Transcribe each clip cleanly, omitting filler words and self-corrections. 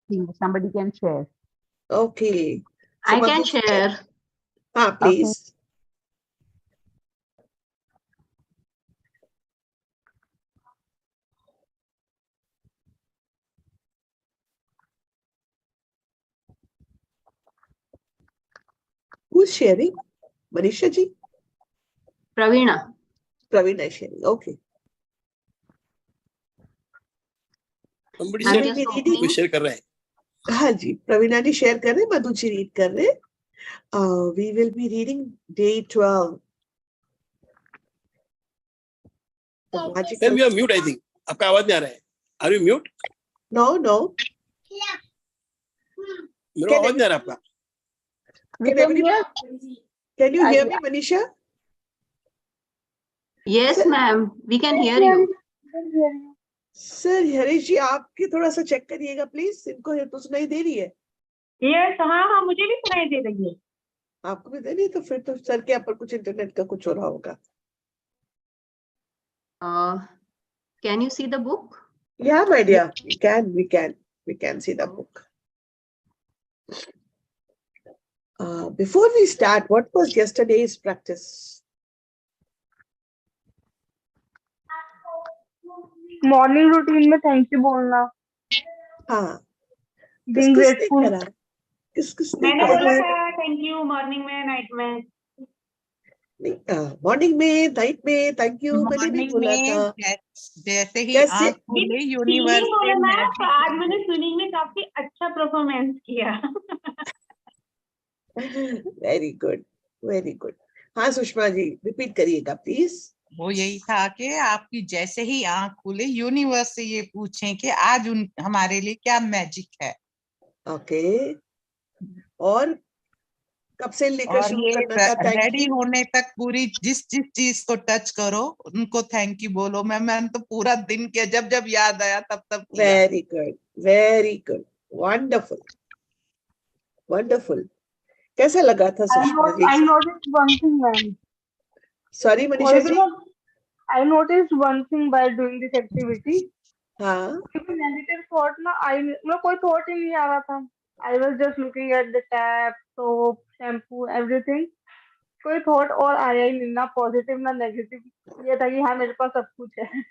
think somebody can share. Okay. I can share. Please. Who's sharing? Manisha ji? Praveena. Praveena is sharing. Okay. Somebody I'm said just कोई opening. share कर रहे हैं. हाँ जी, प्रवीणा जी share कर रहे हैं, Madhu ji read कर रहे हैं. We will be reading day 12. Then we are mute, I think. आपका आवाज नहीं आ रहा है. Are you mute? No. मेरा आवाज नहीं आ रहा आपका. Can you hear me, Manisha? Yes, ma'am. We can hear you. Sir Harish ji आपके थोड़ा सा चेक करिएगा प्लीज. इनको तो सुनाई दे रही है. Yes, हाँ मुझे भी सुनाई दे रही है. आपको भी दे रही है तो फिर तो सर के यहाँ पर कुछ इंटरनेट का कुछ हो रहा होगा. Can you see the book? Yeah, my dear, we can see the book. Before we start, what was yesterday's practice? Morning routine में thank you बोलना. हाँ. Being grateful. किसने मैंने करा? बोला था thank you morning में night में. मॉर्निंग में नाइट में थैंक यू मैंने भी बोला था. जैसे ही आँख खुले यूनिवर्स आज मैंने स्विमिंग में काफी अच्छा परफॉर्मेंस किया. Very good. हाँ सुषमा जी रिपीट करिएगा प्लीज. वो यही था कि आपकी जैसे ही आँख खुले यूनिवर्स से ये पूछें कि आज हमारे लिए क्या मैजिक है. ओके. और कब से लेकर शुरू करना था? रेडी होने तक पूरी जिस चीज को टच करो उनको थैंक यू बोलो. मैंने तो पूरा दिन किया, जब याद आया तब किया. Very good. वंडरफुल. कैसा लगा था Sushma ji? I noticed one thing, ma'am. Sorry Manisha ji. I noticed one thing by doing this activity. हाँ. नेगेटिव थॉट ना मैं कोई थॉट ही नहीं आ रहा था. I was just looking at the tap, soap, shampoo, everything. कोई थॉट और आया ही नहीं, ना पॉजिटिव ना नेगेटिव. ये था कि हाँ मेरे पास सब कुछ है.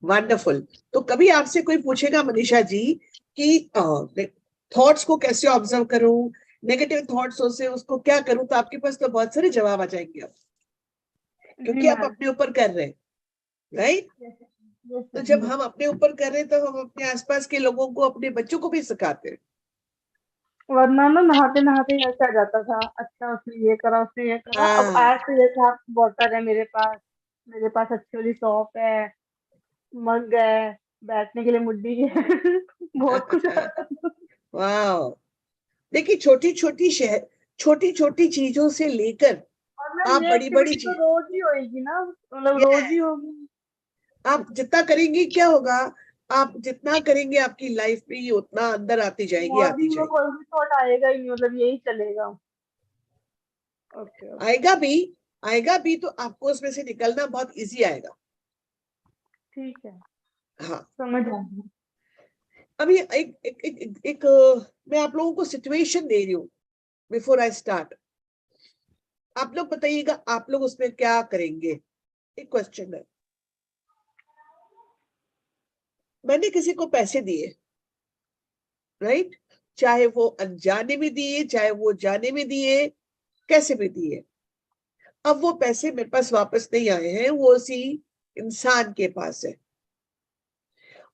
वंडरफुल. तो कभी आपसे कोई पूछेगा मनीषा जी कि थॉट्स को कैसे ऑब्जर्व करूं, नेगेटिव थॉट्स से उसको क्या करूं, तो आपके पास तो बहुत सारे जवाब आ जाएंगे अब, क्योंकि आप अपने ऊपर कर रहे हैं, राइट? तो जब हम अपने ऊपर कर रहे हैं तो हम अपने आसपास के लोगों को, अपने बच्चों को भी सिखाते हैं. वरना ना नहाते ऐसा आ जाता था, अच्छा उसने ये करा उसने ये करा. अब आज तो ये था वाटर है मेरे पास अच्छी वाली सॉप है, मग है, बैठने के लिए मुड्डी है. बहुत कुछ. वाह. देखिए छोटी छोटी चीजों से लेकर आप बड़ी चीज रोज ही होगी ना, मतलब रोज ही होगी. आप जितना करेंगे क्या होगा, आप जितना करेंगे आपकी लाइफ में ये उतना अंदर आती जाएगी. कोई भी थॉट आएगा ही नहीं, मतलब यही चलेगा. आएगा भी तो आपको उसमें से निकलना बहुत इजी आएगा. ठीक है. हाँ समझ आ गया. अभी एक मैं आप लोगों को सिचुएशन दे रही हूँ बिफोर आई स्टार्ट. आप लोग बताइएगा आप लोग उसमें क्या करेंगे. एक क्वेश्चन है. मैंने किसी को पैसे दिए, राइट? चाहे वो अनजाने में दिए, चाहे वो जाने में दिए, कैसे भी दिए. अब वो पैसे मेरे पास वापस नहीं आए हैं, वो उसी इंसान के पास है.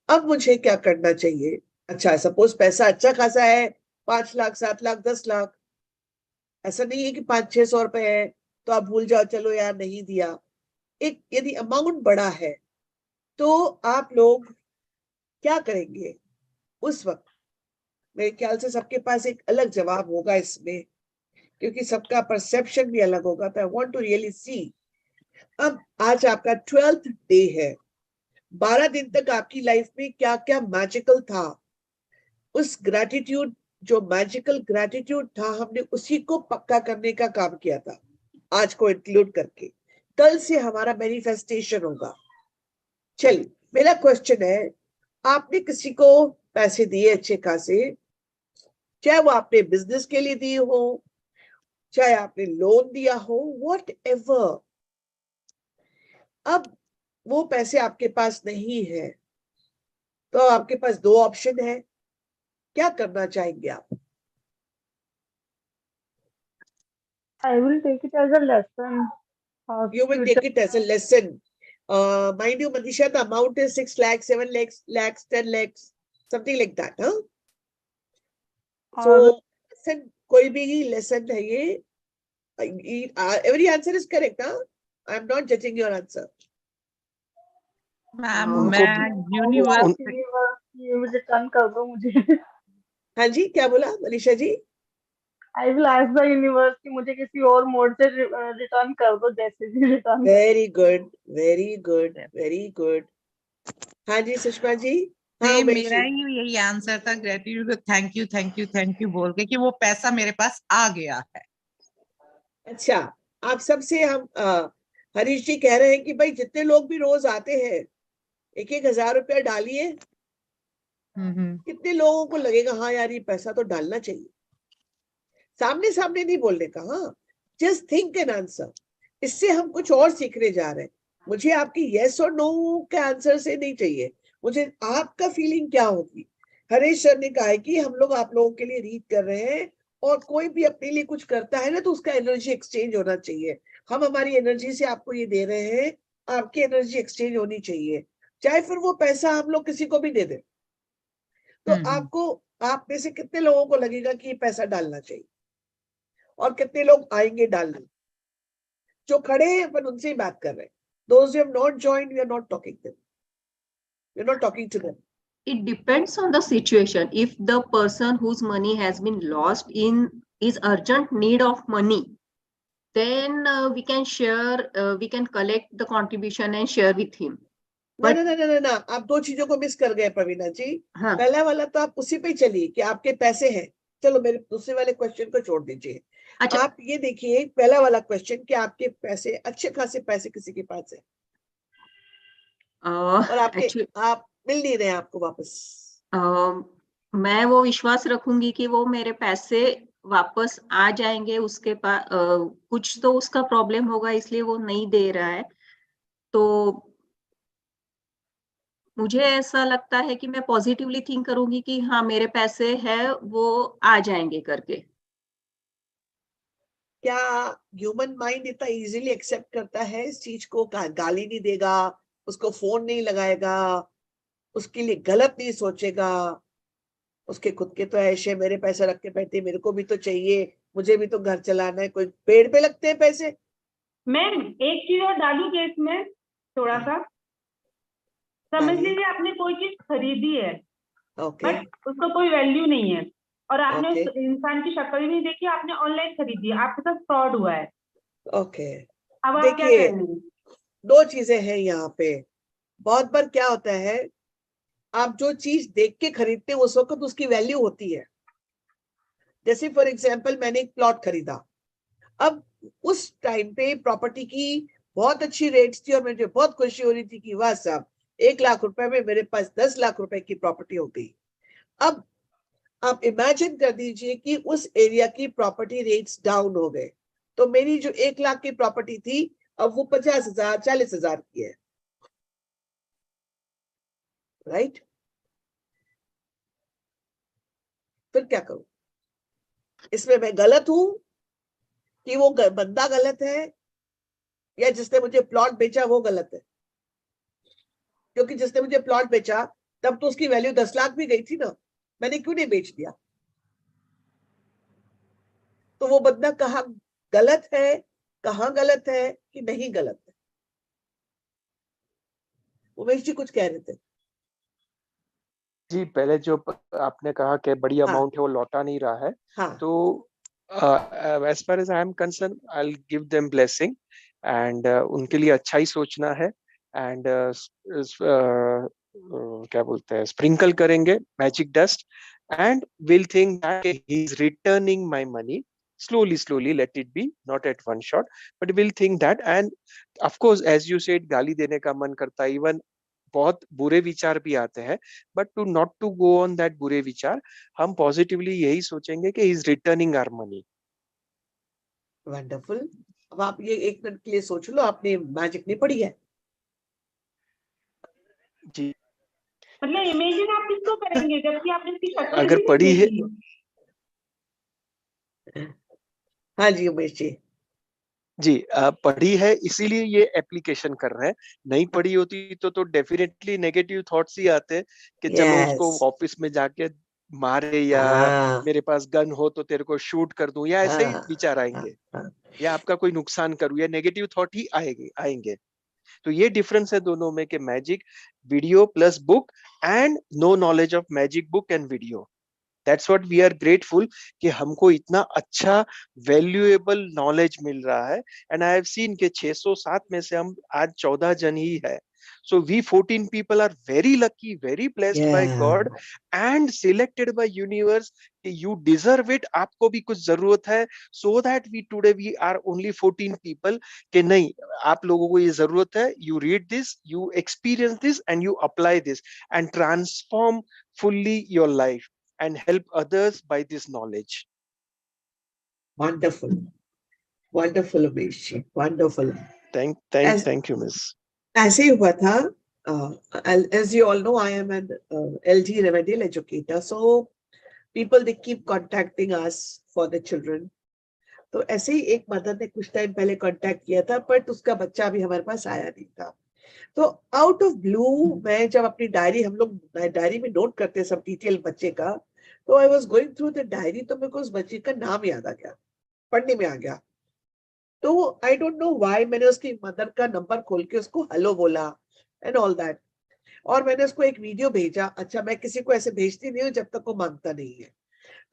अब मुझे क्या करना चाहिए? अच्छा सपोज पैसा अच्छा खासा है, 5 लाख 7 लाख 10 लाख. ऐसा नहीं है कि 500-600 रुपए है तो आप भूल जाओ, चलो यार नहीं दिया. एक यदि अमाउंट बड़ा है तो आप लोग क्या करेंगे उस वक्त? मेरे ख्याल से सबके पास एक अलग जवाब होगा इसमें, क्योंकि सबका परसेप्शन भी अलग होगा. तो I want to really see. अब आज आपका 12th डे है. 12 दिन तक आपकी लाइफ में क्या क्या मैजिकल था. उस ग्रैटिट्यूड, जो मैजिकल ग्रैटिट्यूड था, हमने उसी को पक्का करने का काम किया था आज को इंक्लूड करके. कल से हमारा मैनिफेस्टेशन होगा. चलिए मेरा क्वेश्चन है, आपने किसी को पैसे दिए अच्छे खासे, चाहे वो आपने बिजनेस के लिए दी हो, चाहे आपने लोन दिया हो, वॉट एवर। अब वो पैसे आपके पास नहीं है, तो आपके पास दो ऑप्शन है, क्या करना चाहेंगे आप? I will take it as a lesson of You will future. take it as a lesson. Mind you, Manisha, the amount is 6 lakhs, 7 lakhs, 10 lakhs, something like that. Huh? So, और lesson, कोई भी lesson है ये. Every answer is correct. Huh? I am not judging your answer. Ma'am उनको मैं universe universe return कर दो मुझे. हाँ जी, क्या बोला Manisha ji? I will ask the universe कि मुझे किसी और मोड से रिटर्न कर दो, जैसे भी return. Very good, very good, very good. हाँ जी सुषमा जी. हाँ नहीं, उमेश मेरा जी. ही यही आंसर था, gratitude, thank you thank you thank you बोल के कि वो पैसा मेरे पास आ गया है. अच्छा, आप सबसे हम हरीश जी कह रहे हैं कि भाई जितने लोग भी रोज आते हैं 1,000 रुपया डालिए. कितने लोगों को लगेगा हाँ यार ये पैसा तो डालना चाहिए. सामने सामने नहीं बोलने का. हाँ, जस्ट थिंक एन आंसर. इससे हम कुछ और सीखने जा रहे हैं. मुझे आपकी यस और नो के आंसर से नहीं चाहिए, मुझे आपका फीलिंग क्या होगी. हरीश सर ने कहा है कि हम लोग आप लोगों के लिए रीड कर रहे हैं, और कोई भी अपने लिए कुछ करता है ना तो उसका एनर्जी एक्सचेंज होना चाहिए. हम हमारी एनर्जी से आपको ये दे रहे हैं, आपकी एनर्जी एक्सचेंज होनी चाहिए. चाहे फिर वो पैसा हम लोग किसी को भी दे दें, तो आपको, आप में से कितने लोगों को लगेगा कि ये पैसा डालना चाहिए, और कितने लोग आएंगे डालने? जो खड़े हैं अपन उनसे ही बात कर रहे हैं. Those who have not joined, we are not talking to them. We are not talking to them. It depends on the situation. If the person whose money has been lost is urgent need of money, then we can share, we can collect the contribution and share with him. ना ना ना ना ना, आप दो चीजों को miss कर गए प्रवीणा जी. हाँ. पहला वाला तो आप उसी पे चलिए कि आपके पैसे हैं. चलो मेरे दूसरे वाले क्वेश्चन को छोड़ दीजिए. अच्छा. आप ये देखिए पहला वाला क्वेश्चन कि आपके पैसे, अच्छे खासे पैसे किसी के पास है, और आपके actually, आप मिल नहीं रहे आपको वापस. मैं वो विश्वास रखूंगी कि वो मेरे पैसे वापस आ जाएंगे. उसके पास कुछ तो उसका प्रॉब्लम होगा, इसलिए वो नहीं दे रहा है. तो मुझे ऐसा लगता है कि मैं पॉजिटिवली थिंक करूंगी कि हाँ मेरे पैसे हैं, वो आ जाएंगे करके. क्या ह्यूमन माइंड इतना इजीली एक्सेप्ट करता है इस चीज को? गाली नहीं देगा, उसको फोन नहीं लगाएगा, उसके लिए गलत नहीं सोचेगा. उसके खुद के तो ऐसे मेरे पैसे रख के बैठे, मेरे को भी तो चाहिए, मुझे भी तो घर चलाना है. कोई पेड़ पे लगते हैं पैसे? मैम एक चीज और डालू केस में थोड़ा सा. समझ लीजिए आपने कोई चीज खरीदी है, ओके बट उसका कोई वैल्यू नहीं है, और आपने ओके उस इंसान की शक्ल ही नहीं देखी, आपने ऑनलाइन खरीदी है, आपके साथ फ्रॉड हुआ है. ओके. अब आप क्या देखिए, करेंगे? दो चीजें हैं यहाँ पे. बहुत बार क्या होता है, आप जो चीज देख के खरीदते हैं उस वक्त उसकी वैल्यू होती है. जैसे फॉर एग्जाम्पल मैंने एक प्लॉट खरीदा, अब उस टाइम पे प्रॉपर्टी की बहुत अच्छी रेट्स थी और मुझे बहुत खुशी हो रही थी कि वाह साहब 1 लाख रुपए में मेरे पास 10 लाख रुपए की प्रॉपर्टी हो गई. अब आप इमेजिन कर दीजिए कि उस एरिया की प्रॉपर्टी रेट्स डाउन हो गए, तो मेरी जो 1 लाख की प्रॉपर्टी थी अब वो 50,000 40,000 की है. राइट? फिर क्या करूं? इसमें मैं गलत हूं कि वो बंदा गलत है, या जिसने मुझे प्लॉट बेचा वो गलत है? क्योंकि जिसने मुझे प्लॉट बेचा तब तो उसकी वैल्यू 10 लाख भी गई थी ना, मैंने क्यों नहीं बेच दिया? तो वो बंदा कहाँ गलत है, कहाँ गलत है कि नहीं गलत है? उमेश जी कुछ कह रहे थे. जी, पहले जो आपने कहा कि बड़ी हाँ. अमाउंट है वो लौटा नहीं रहा है, हाँ. तो as far as I am concerned, I'll give them blessing and उनके लिए अच्छा ही सोचना है. एंड क्या बोलते हैं, स्प्रिंकल करेंगे magic dust and will think that he is returning my money slowly, let it be, not at one shot, but we'll think that. And of course, as you said, गाली देने का मन करता है. Even बहुत बुरे विचार भी आते हैं, but to not to go on that बुरे विचार, हम पॉजिटिवली यही सोचेंगे कि he is returning our money. Wonderful. अब आप ये एक मिनट के लिए सोच लो, आपने मैजिक नहीं पढ़ी है? जी, मतलब इमेजिन आप किसको करेंगे जबकि आपने इसकी शक्ल अगर भी नहीं पढ़ी है, देखी? हाँ जी उमेश जी। जी पढ़ी है इसीलिए ये एप्लीकेशन कर रहे हैं। नहीं पढ़ी होती तो डेफिनेटली नेगेटिव थॉट्स ही आते हैं कि चलो उसको यस। ऑफिस में जाके मारे, या हाँ मेरे पास गन हो तो तेरे को शूट कर दूं, या ऐसे ही हाँ विचार हाँ आएंगे, हाँ। या आपका कोई नुकसान करूं, या नेगेटिव थॉट ही आएंगे। तो ये डिफरेंस है दोनों में कि magic video plus book and no knowledge of magic book and video. That's what we are grateful कि हमको इतना अच्छा वैल्यूएबल नॉलेज मिल रहा है। एंड आई हैव सीन कि 607 में से हम आज 14 जन ही है। So we 14 people are very lucky, very blessed by God Yeah. and selected by universe कि you deserve it, आपको भी कुछ जरूरत है, so that we today we are only 14 people कि नहीं, आप लोगों को ये जरूरत है, you read this, you experience this and you apply this and transform fully your life and help others by this knowledge. Wonderful. Wonderful Umesh ji, wonderful. Thank you, Miss. ऐसे ही हुआ था, as you all know, I am an LG remedial educator, so people they keep contacting us for the children. तो ऐसे ही एक mother ने कुछ time पहले contact किया था, बट उसका बच्चा अभी हमारे पास आया नहीं था। तो आउट ऑफ ब्लू मैं जब अपनी डायरी, हम लोग डायरी में नोट करते सब डिटेल बच्चे का, तो I was going through the diary, तो मेरे को उस बच्चे का नाम याद आ गया, पढ़ने में आ गया। तो आई डोंट नो व्हाई मैंने उसकी मदर का नंबर खोल के उसको हेलो बोला एंड ऑल दैट, और मैंने उसको एक वीडियो भेजा। अच्छा, मैं किसी को ऐसे भेजती नहीं हूँ जब तक वो मांगता नहीं है,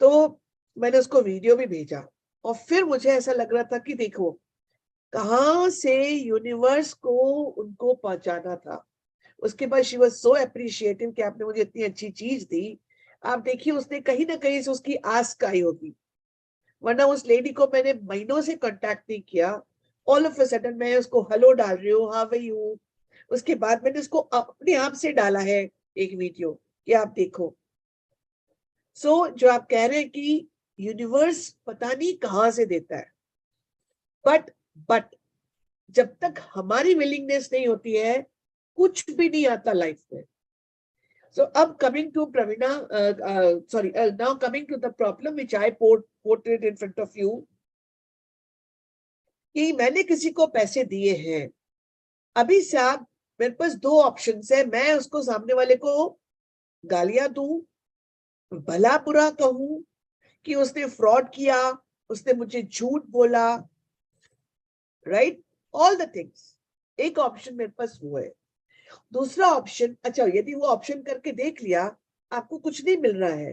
तो मैंने उसको वीडियो भी भेजा। और फिर मुझे ऐसा लग रहा था कि देखो कहाँ से यूनिवर्स को उनको पहुंचाना था। उसके बाद शी वाज सो अप्रिशिएटिव कि आपने मुझे इतनी अच्छी चीज दी। आप देखिए उसने कहीं ना कहीं से उसकी आस आई होगी, वरना उस लेडी को मैंने महीनों से कांटेक्ट नहीं किया। ऑल ऑफ अ सडन मैं उसको हेलो डाल रही हूँ, हाउ आर यू। उसके बाद मैंने उसको अपने आप से डाला है एक वीडियो कि आप देखो। सो जो आप कह रहे हैं कि यूनिवर्स पता नहीं कहां से देता है, बट जब तक हमारी विलिंगनेस नहीं होती है कुछ भी नहीं आता लाइफ में। So coming to Pravina, now coming to the problem which I portrayed in front of you, कि मैंने किसी को पैसे दिए हैं। अभी साहब मेरे पास दो ऑप्शंस है, मैं उसको सामने वाले को गालियां दूं, भला बुरा कहूं कि उसने फ्रॉड किया, उसने मुझे झूठ बोला, राइट, ऑल द थिंग्स। एक ऑप्शन मेरे पास वो है। दूसरा ऑप्शन, अच्छा यदि वो ऑप्शन करके देख लिया, आपको कुछ नहीं मिल रहा है,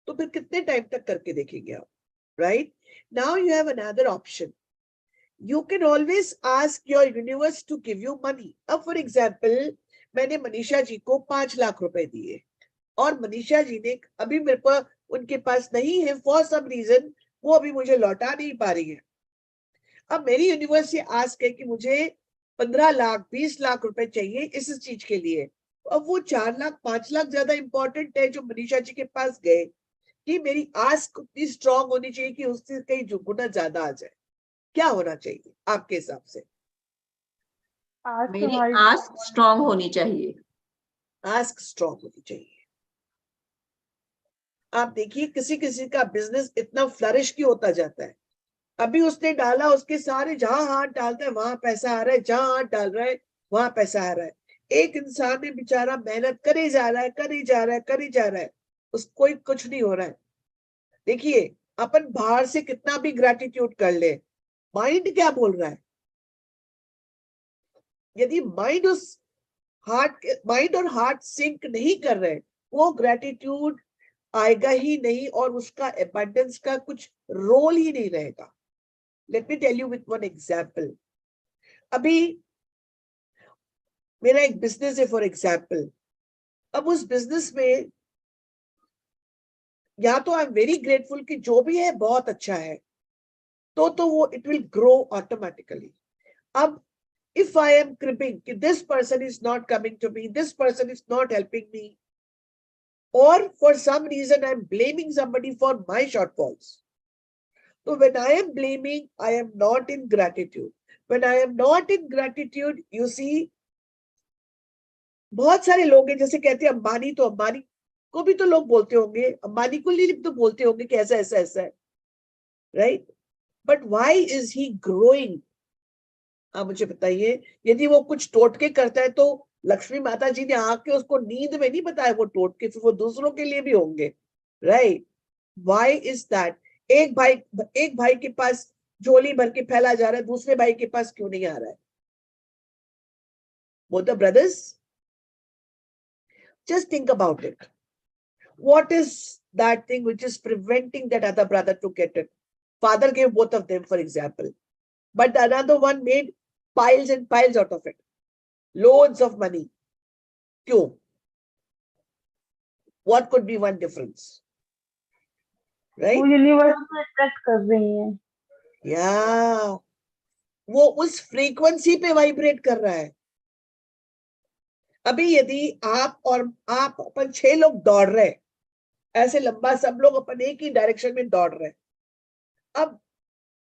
तो फिर कितने टाइम तक करके देखेंगे आप, right? Now you have another option, you can always ask your universe to give you money. अब फॉर एग्जाम्पल मैंने मनीषा जी को 5 लाख रुपए दिए और मनीषा जी ने अभी मेरे पास, उनके पास नहीं है फॉर सम रीजन, वो अभी मुझे लौटा नहीं पा रही है। अब मेरी यूनिवर्स से आस्क है कि मुझे 15 लाख 20 लाख रुपए चाहिए इस चीज के लिए। अब वो 4 लाख 5 लाख ज्यादा इंपॉर्टेंट है जो मनीषा जी के पास गए, कि मेरी आस्क उतनी स्ट्रांग होनी चाहिए कि उससे कहीं गुना ज्यादा आ जाए। क्या होना चाहिए आपके हिसाब से? आज मेरी तुम्हारी आस्क स्ट्रांग होनी चाहिए। आस्क स्ट्रांग होनी चाहिए। आप देखिए किसी किसी का बिजनेस इतना फ्लरिश क्यों होता जाता है, अभी उसने डाला, उसके सारे जहां हाथ डालता है वहां पैसा आ रहा है, जहां हाथ डाल रहा है वहां पैसा आ रहा है। एक इंसान ने बेचारा मेहनत करे जा रहा है, करे जा रहा है, करे जा रहा है, उसको कुछ नहीं हो रहा है। देखिए अपन बाहर से कितना भी ग्रेटिट्यूड कर ले, माइंड क्या बोल रहा है? यदि माइंड और हार्ट सिंक नहीं कर रहे, वो ग्रेटिट्यूड आएगा ही नहीं और उसका एबंडेंस का कुछ रोल ही नहीं रहेगा। Let me tell you with one example. अभी मेरा एक बिजनेस है फॉर एग्जाम्पल, अब उस बिजनेस में या तो आई एम वेरी ग्रेटफुल कि जो भी है बहुत अच्छा है, तो वो इट विल ग्रो ऑटोमेटिकली। अब if I am cribbing, this person is not coming to me, this person is not helping me, or for some reason I'm blaming somebody for my shortfalls. So when I am blaming, I am not in gratitude. When I am not in gratitude, you see, बहुत सारे लोग हैं जैसे कहते हैं अंबानी, तो अंबानी को भी तो लोग बोलते होंगे, अंबानी को भी तो बोलते होंगे कि ऐसा ऐसा ऐसा है, right? But why is he growing? आप मुझे बताइए, यदि वो कुछ टोटके करता है तो लक्ष्मी माता जी ने आके उसको नींद में नहीं बताया वो टोटके, फिर वो दूसरों के लिए भी होंगे, राइट? Why is that? एक भाई के पास झोली भर के फैला जा रहा है, दूसरे भाई के पास क्यों नहीं आ रहा है? Both the brothers, just think about it. What is that thing which is preventing that other brother to get it? Father gave both of them, for example, but the another one made piles and piles out of it, loads of money. Kyun? What could be one difference? Right? वो universe को attract कर रही है। Yeah, वो उस frequency पे vibrate कर रहा है। अभी यदि आप अपन 6 लोग दौड़ रहे हैं, ऐसे लंबा, सब लोग अपन एक ही डायरेक्शन में दौड़ रहे हैं। अब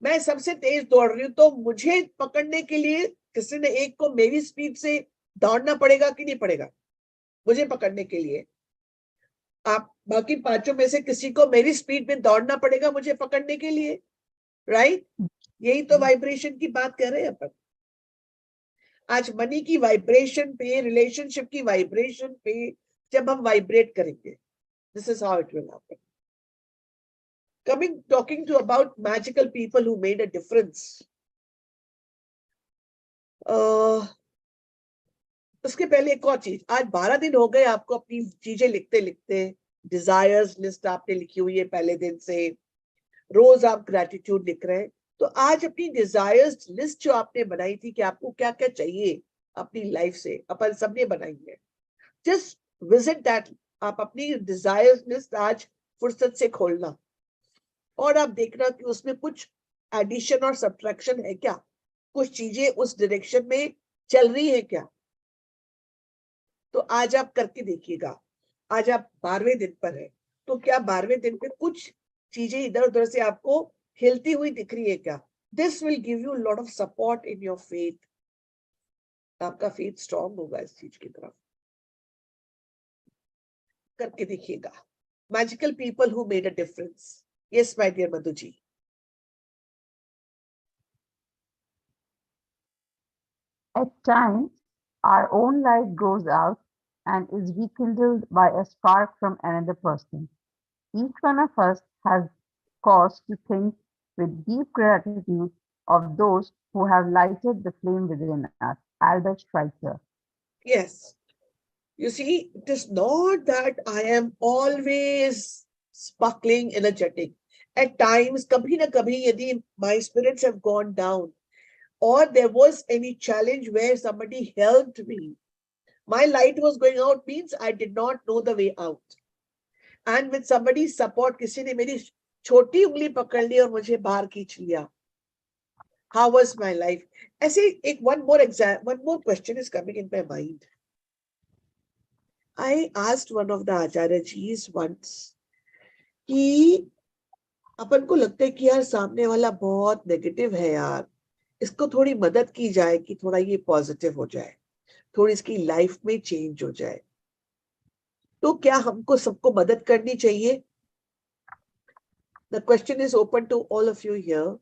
मैं सबसे तेज दौड़ रही हूँ, तो मुझे पकड़ने के लिए किसी ने एक को मेरी स्पीड से दौड़ना पड़ेगा कि नहीं पड़ेगा? मुझे पकड़ने के लिए आप बाकी 5 में से किसी को मेरी स्पीड में दौड़ना पड़ेगा मुझे पकड़ने के लिए, राइट? यही तो वाइब्रेशन की बात कर रहे हैं अपन। आज मनी की वाइब्रेशन पे, रिलेशनशिप की वाइब्रेशन पे जब हम वाइब्रेट करेंगे, this is how it will happen. Talking to about magical people who made a difference. उसके पहले एक और चीज, आज 12 दिन हो गए आपको अपनी चीजें लिखते लिखते। डिजायर्स लिस्ट आपने लिखी हुई है पहले दिन से, रोज आप ग्रेटिट्यूड लिख रहे हैं। तो आज अपनी डिजायर्स लिस्ट जो आपने बनाई थी कि आपको क्या क्या चाहिए अपनी लाइफ से, अपन सबने बनाई है, जस्ट विजिट दैट। आप अपनी डिजायर्स लिस्ट आज फुर्सत से खोलना और आप देखना कि उसमें कुछ एडिशन और सब्ट्रैक्शन है क्या, कुछ चीजें उस डायरेक्शन में चल रही है क्या। तो आज आप करके देखिएगा। आज आप 12वें दिन पर है, तो क्या 12वें दिन पे कुछ चीजें इधर उधर से आपको हिलती हुई दिख रही है क्या? This will give you lot of support in your faith. आपका फेथ स्ट्रॉन्ग होगा इस चीज की तरफ। करके देखिएगा। Magical people who made a difference. Yes my dear Madhu ji. At times, our own light goes out and is rekindled by a spark from another person. Each one of us has cause to think with deep gratitude of those who have lighted the flame within us. Albert Schweitzer. Yes. You see, it is not that I am always sparkling, energetic. At times, kabhi na kabhi, yadi my spirits have gone down, or there was any challenge where somebody helped me, my light was going out, means I did not know the way out. And with somebody's support, किसी ने मेरी छोटी उंगली पकड़ ली और मुझे बाहर खींच लिया. How was my life? ऐसे एक one more question is coming in my mind. I asked one of the Acharya Jis once कि अपन को लगता है कि यार सामने वाला बहुत नेगेटिव है यार, इसको थोड़ी मदद की जाए कि थोड़ा ये पॉजिटिव हो जाए, थोड़ी इसकी लाइफ में चेंज हो जाए, तो क्या हमको सबको मदद करनी चाहिए? The question is open to all of you here.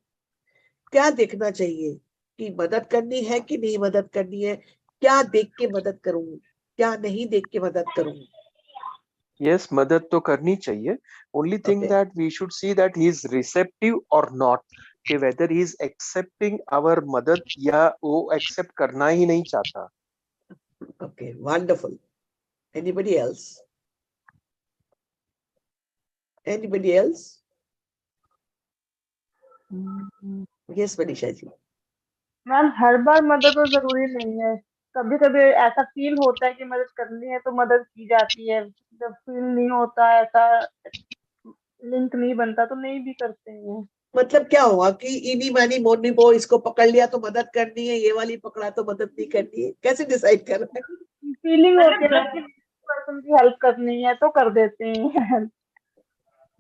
क्या देखना चाहिए कि मदद करनी है कि नहीं मदद करनी है? क्या देख के मदद करूं, क्या नहीं देख के मदद करूं? Yes, मदद तो करनी चाहिए. Only thing Okay. that we should see that he is receptive or not, कि whether he is accepting our मदद या वो accept करना ही नहीं चाहता. Okay, wonderful. Anybody else? Anybody else? Yes, Manisha ji. Ma'am हर बार मदद तो जरूरी नहीं है, कभी कभी ऐसा फील होता है कि मदद करनी है तो मदद की जाती है, जब फील नहीं होता, ऐसा लिंक नहीं बनता तो नहीं भी करते हैं। मतलब क्या हुआ कि इनी मानी मोनी पो, इसको पकड़ लिया तो मदद करनी है, ये वाली पकड़ा तो मदद नहीं करनी है, कैसे डिसाइड कर रहे हैं? फीलिंग होती है ना मतलब कि पर्सन की हेल्प करनी है तो कर देते हैं।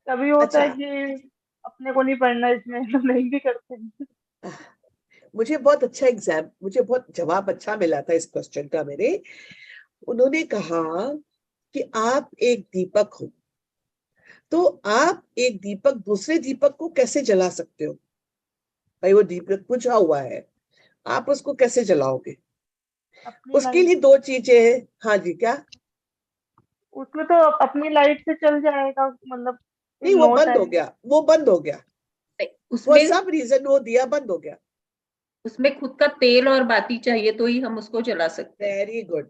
कभी होता अच्छा, है कि अपने को नहीं पढ़ना इसमें तो नहीं भी करते हैं। मुझे बहुत जवाब अच्छा मिला था इस क्वेश्चन का मेरे। उन्होंने कहा कि आप एक दीपक हो, तो आप एक दीपक दूसरे दीपक को कैसे जला सकते हो? भाई वो दीपक बुझा हुआ है, आप उसको कैसे जलाओगे? अपनी उसके लाइट, लिए दो चीजें हैं। हाँ जी, क्या? उसमें तो अपनी लाइट से चल जाएगा, मतलब नहीं, इन वो नो बंद हो टाइम। गया, वो बंद हो गया, वो उसमें सब रीजन वो दिया बंद हो गया। उसमें खुद का तेल और बाती चाहिए तो ही हम उसको जला सकते हैं। Very good.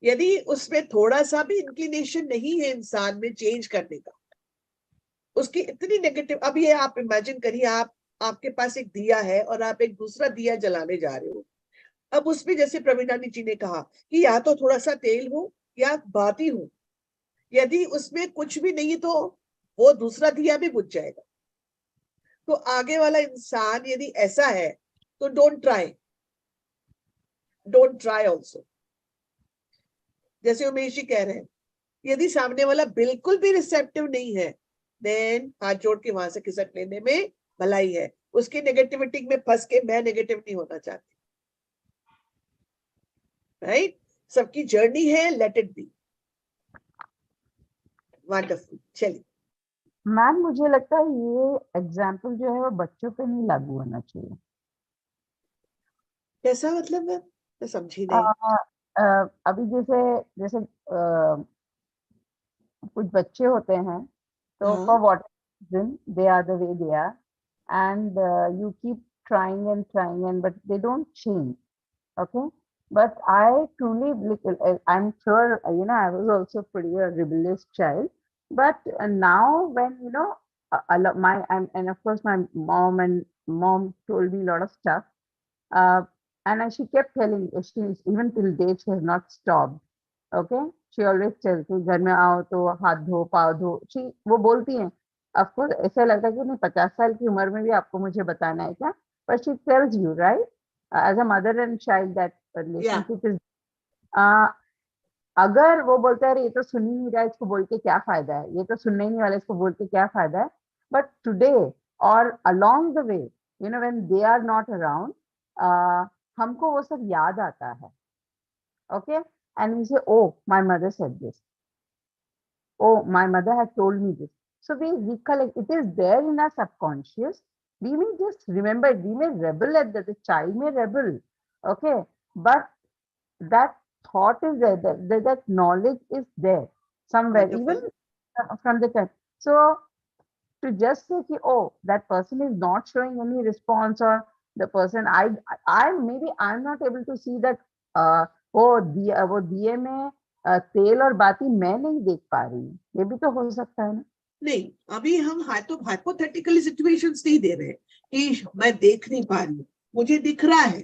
यदि उसमें थोड़ा सा भी इंक्लिनेशन नहीं है इंसान में चेंज करने का, उसकी इतनी नेगेटिव, अब ये आप इमेजिन करिए, आप आपके पास एक दिया है और आप एक दूसरा दिया जलाने जा रहे हो। अब उसमें जैसे प्रवीणानी जी ने कहा कि या तो थोड़ा सा तेल हो या बाती हो, यदि उसमें कुछ भी नहीं तो वो दूसरा दिया भी बुझ जाएगा। तो आगे वाला इंसान यदि ऐसा है तो don't try, don't try also. जैसे उमेश जी कह रहे हैं, यदि सामने वाला बिल्कुल भी रिसेप्टिव नहीं है, देन हाथ जोड़ के वहां से खिसक लेने में भलाई है। उसकी नेगेटिविटी में फंस के मैं नेगेटिव नहीं होना चाहती, राइट? सबकी जर्नी है, लेट इट बी। वंडरफुल। चलिए, मैम मुझे लगता है ये एग्जाम्पल जो है वो बच्चों पे नहीं लागू होना चाहिए। कैसा मतलब है? मैं समझी अ, नहीं। अभी जैसे जैसे कुछ बच्चे होते हैं, तो हाँ, for what reason they are the way they are, and you keep trying and but they don't change. Okay, but I truly I'm sure I was also pretty a rebellious child, but now when a lot my and of course my mom told me a lot of stuff, uh, and she kept telling, she even till date she has not stopped. Okay, she always tells me घर में आओ तो हाथ धो पाँव धो, वो बोलती हैं। of course ऐसा लगता है कि नहीं 50 साल की उम्र में भी आपको मुझे बताना है क्या, but she tells you, right, as a mother and child that या relationship is uh, अगर वो बोलता है अरे ये तो सुन ही नहीं रहा है, इसको बोल के क्या फायदा है, ये तो सुनने ही नहीं वाला, इसको बोल के क्या फायदा है, बट टुडे और along the way when they are not around, हमको वो सब याद आता है। ओके, एंड वी से oh my mother said this, oh, my mother had told me this. So we recollect, it is there in our subconscious. We may just remember it, we may rebel at that, the child may rebel, okay, but that thought is there, that knowledge is there somewhere, even wonderful. from the time. So to just say कि, oh, that person is not showing any response, or the person I maybe I'm not able to see that वो दिए में तेल और बाती मैं नहीं देख पा रही हूँ, ये भी तो हो सकता है ना। नहीं, अभी हम हाइपोथेटिकली सिचुएशंस नहीं दे रहे कि मैं देख नहीं पा रही हूँ, मुझे दिख रहा है।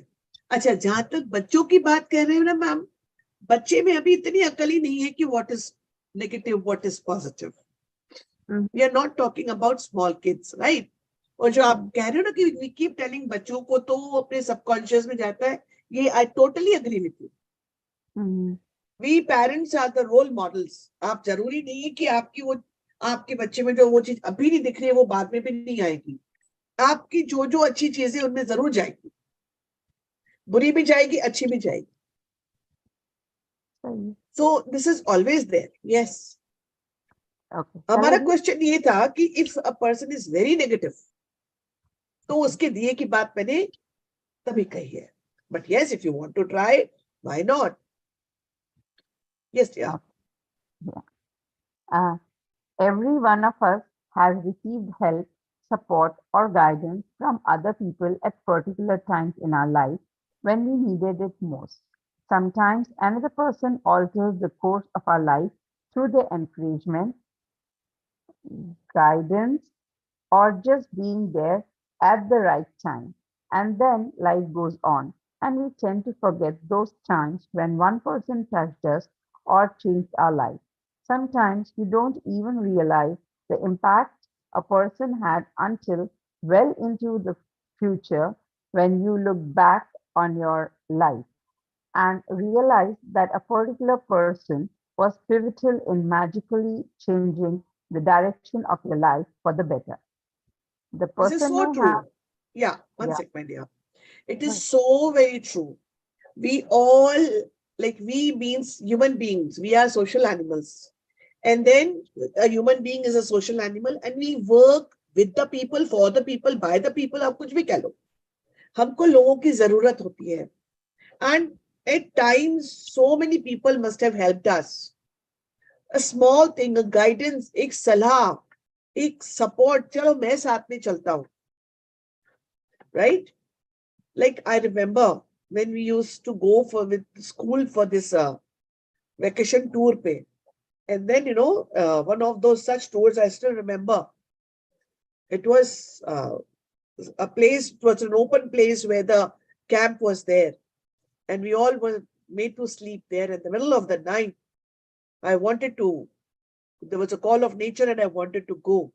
अच्छा, जहां तक बच्चों की बात कह रहे हो ना मैम, बच्चे में अभी इतनी अकल ही नहीं है कि what is negative, what is positive. We are not talking about small kids, right? और जो आप कह रहे हो ना कि वी कीप टेलिंग बच्चों को, तो वो अपने सबकॉन्शियस में जाता है। ये I totally agree with you. We parents are the role models. आप जरूरी नहीं है कि आपके बच्चे में जो वो चीज अभी नहीं दिख रही है वो बाद में भी नहीं आएगी। आपकी जो जो अच्छी चीजें उनमें जरूर जाएगी, बुरी भी जाएगी, अच्छी भी जाएगी। So this is always there. Yes, हमारा क्वेश्चन ये था कि if a person is very negative, तो उसके दिए की बात मैंने तभी कही है। But yes, if you want to try, why not? Yes, या Every one of us has received help, support, or guidance from other people at particular times in our life when we needed it most. Sometimes another person alters the course of our life through their encouragement, guidance, or just being there at the right time. And then life goes on, and we tend to forget those times when one person touched us or changed our life. Sometimes we don't even realize the impact a person had until well into the future when you look back on your life and realize that a particular person was pivotal in magically changing the direction of your life for the better. The This is person so may have, true. Yeah, one yeah, second, yeah. It yeah, is so very true. We all, like we means human beings, we are social animals. And then a human being is a social animal and we work with the people, for the people, by the people, आप कुछ भी कह लो. हमको लोगों की जरूरत होती है. And at times, so many people must have helped us. A small thing, a guidance, एक सलाह, एक support, चलो मैं साथ में चलता हूँ. Right? Like I remember when we used to go for with school for this vacation tour pay. And then, one of those such tours, I still remember. It was a place, it was an open place where the camp was there. And we all were made to sleep there in the middle of the night. There was a call of nature and I wanted to go.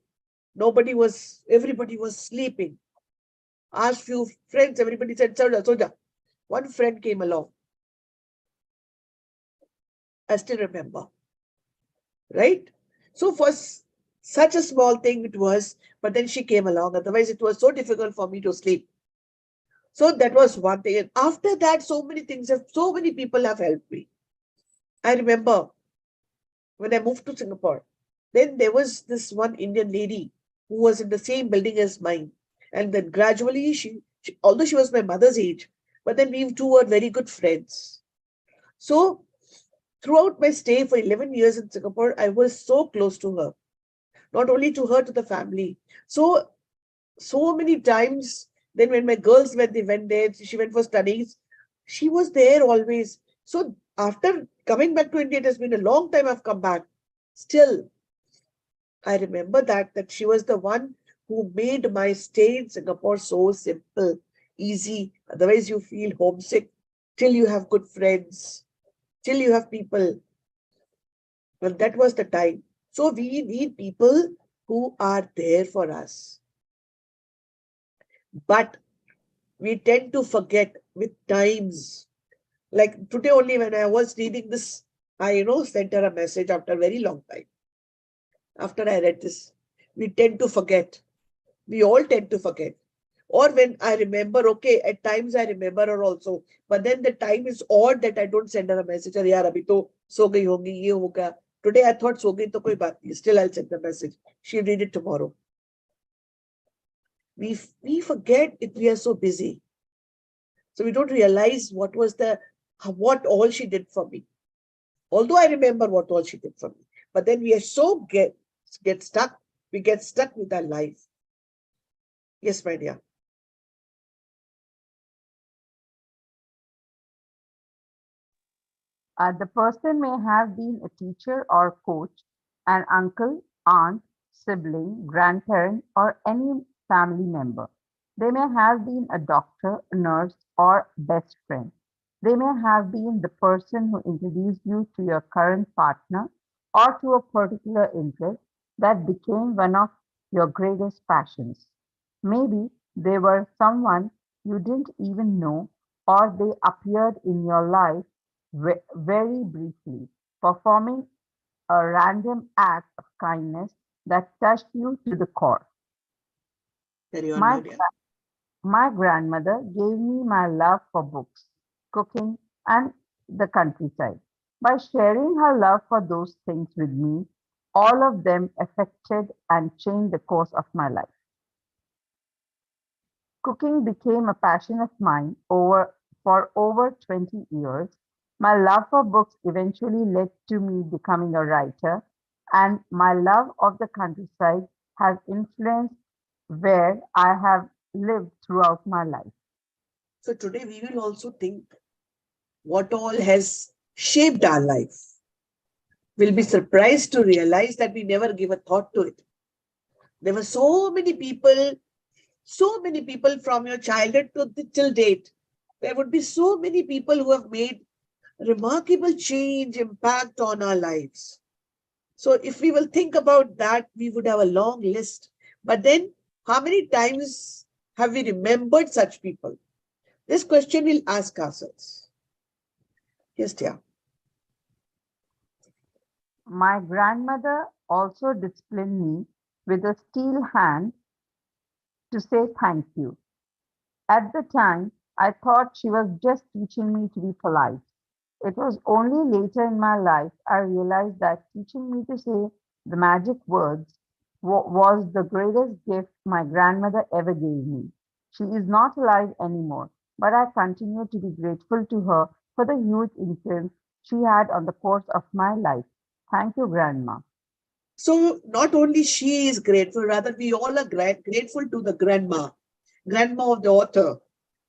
Everybody was sleeping. Asked few friends, everybody said, Soja. One friend came along. I still remember. Right? So for such a small thing it was, but then she came along. Otherwise, it was so difficult for me to sleep. So that was one thing. And after that, so many people have helped me. I remember when I moved to Singapore, then there was this one Indian lady who was in the same building as mine. And then gradually, although she was my mother's age, but then we two were very good friends. So throughout my stay for 11 years in Singapore, I was so close to her. Not only to her, to the family. So many times, then when my girls, when they went there, she went for studies, she was there always. So after coming back to India, it has been a long time I've come back. Still, I remember that she was the one who made my stay in Singapore so simple, easy. Otherwise, you feel homesick till you have good friends, till you have people. Well, that was the time. So we need people who are there for us. But we tend to forget with times. Like today only when I was reading this, I sent her a message after a very long time. After I read this, we tend to forget. We all tend to forget. Or when I remember, okay, at times I remember her also. But then the time is odd that I don't send her a message. Yaar, abhi to so gayi hongi, ye hoga. Today I thought so gayi to koi baat nahi. Still I'll send the message. She'll read it tomorrow. We forget if we are so busy. So we don't realize what all she did for me. Although I remember what all she did for me. But then we are so get stuck. We get stuck with our life. Yes, my dear. The person may have been a teacher or coach, an uncle, aunt, sibling, grandparent, or any family member. They may have been a doctor, nurse, or best friend. They may have been the person who introduced you to your current partner or to a particular interest that became one of your greatest passions. Maybe they were someone you didn't even know, or they appeared in your life very briefly, performing a random act of kindness that touched you to the core. Carry on, My, my dear. my grandmother gave me my love for books, cooking, and the countryside. By sharing her love for those things with me, all of them affected and changed the course of my life. Cooking became a passion of mine for over 20 years. My love for books eventually led to me becoming a writer, and my love of the countryside has influenced where I have lived throughout my life. So today we will also think what all has shaped our life. We'll be surprised to realize that we never gave a thought to it. There were so many people from your childhood to till date. There would be so many people who have made remarkable change, impact on our lives. So if we will think about that, we would have a long list. But then How many times have we remembered such people? This question we'll ask ourselves. Yes, dear. My grandmother also disciplined me with a steel hand to say thank you. At the time, I thought she was just teaching me to be polite. It was only later in my life I realized that teaching me to say the magic words was the greatest gift my grandmother ever gave me. She is not alive anymore, but I continue to be grateful to her for the huge influence she had on the course of my life. Thank you, Grandma. So not only she is grateful, rather we all are grateful to the grandma of the author,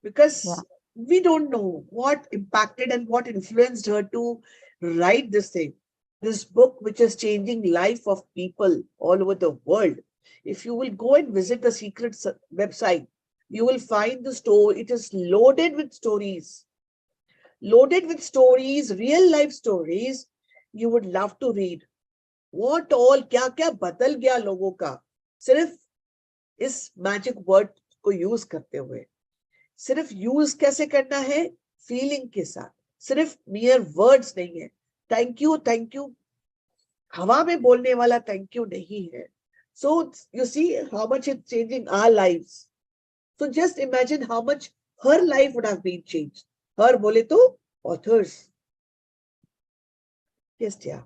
because Yeah. we don't know what impacted and what influenced her to write this thing, this book, which is changing life of people all over the world. If you will go and visit the Secret website, you will find the store. It is loaded with stories, real life stories you would love to read. What all, क्या क्या बदल गया लोगों का सिर्फ इस magic word को use करते हुए. सिर्फ यूज कैसे करना है? फीलिंग के साथ. सिर्फ mere वर्ड्स नहीं है. थैंक यू हवा में बोलने वाला थैंक यू नहीं है. So you see how much it's changing our lives. So just imagine how much her life would have been changed. Her बोले तो authors. Yes, dear.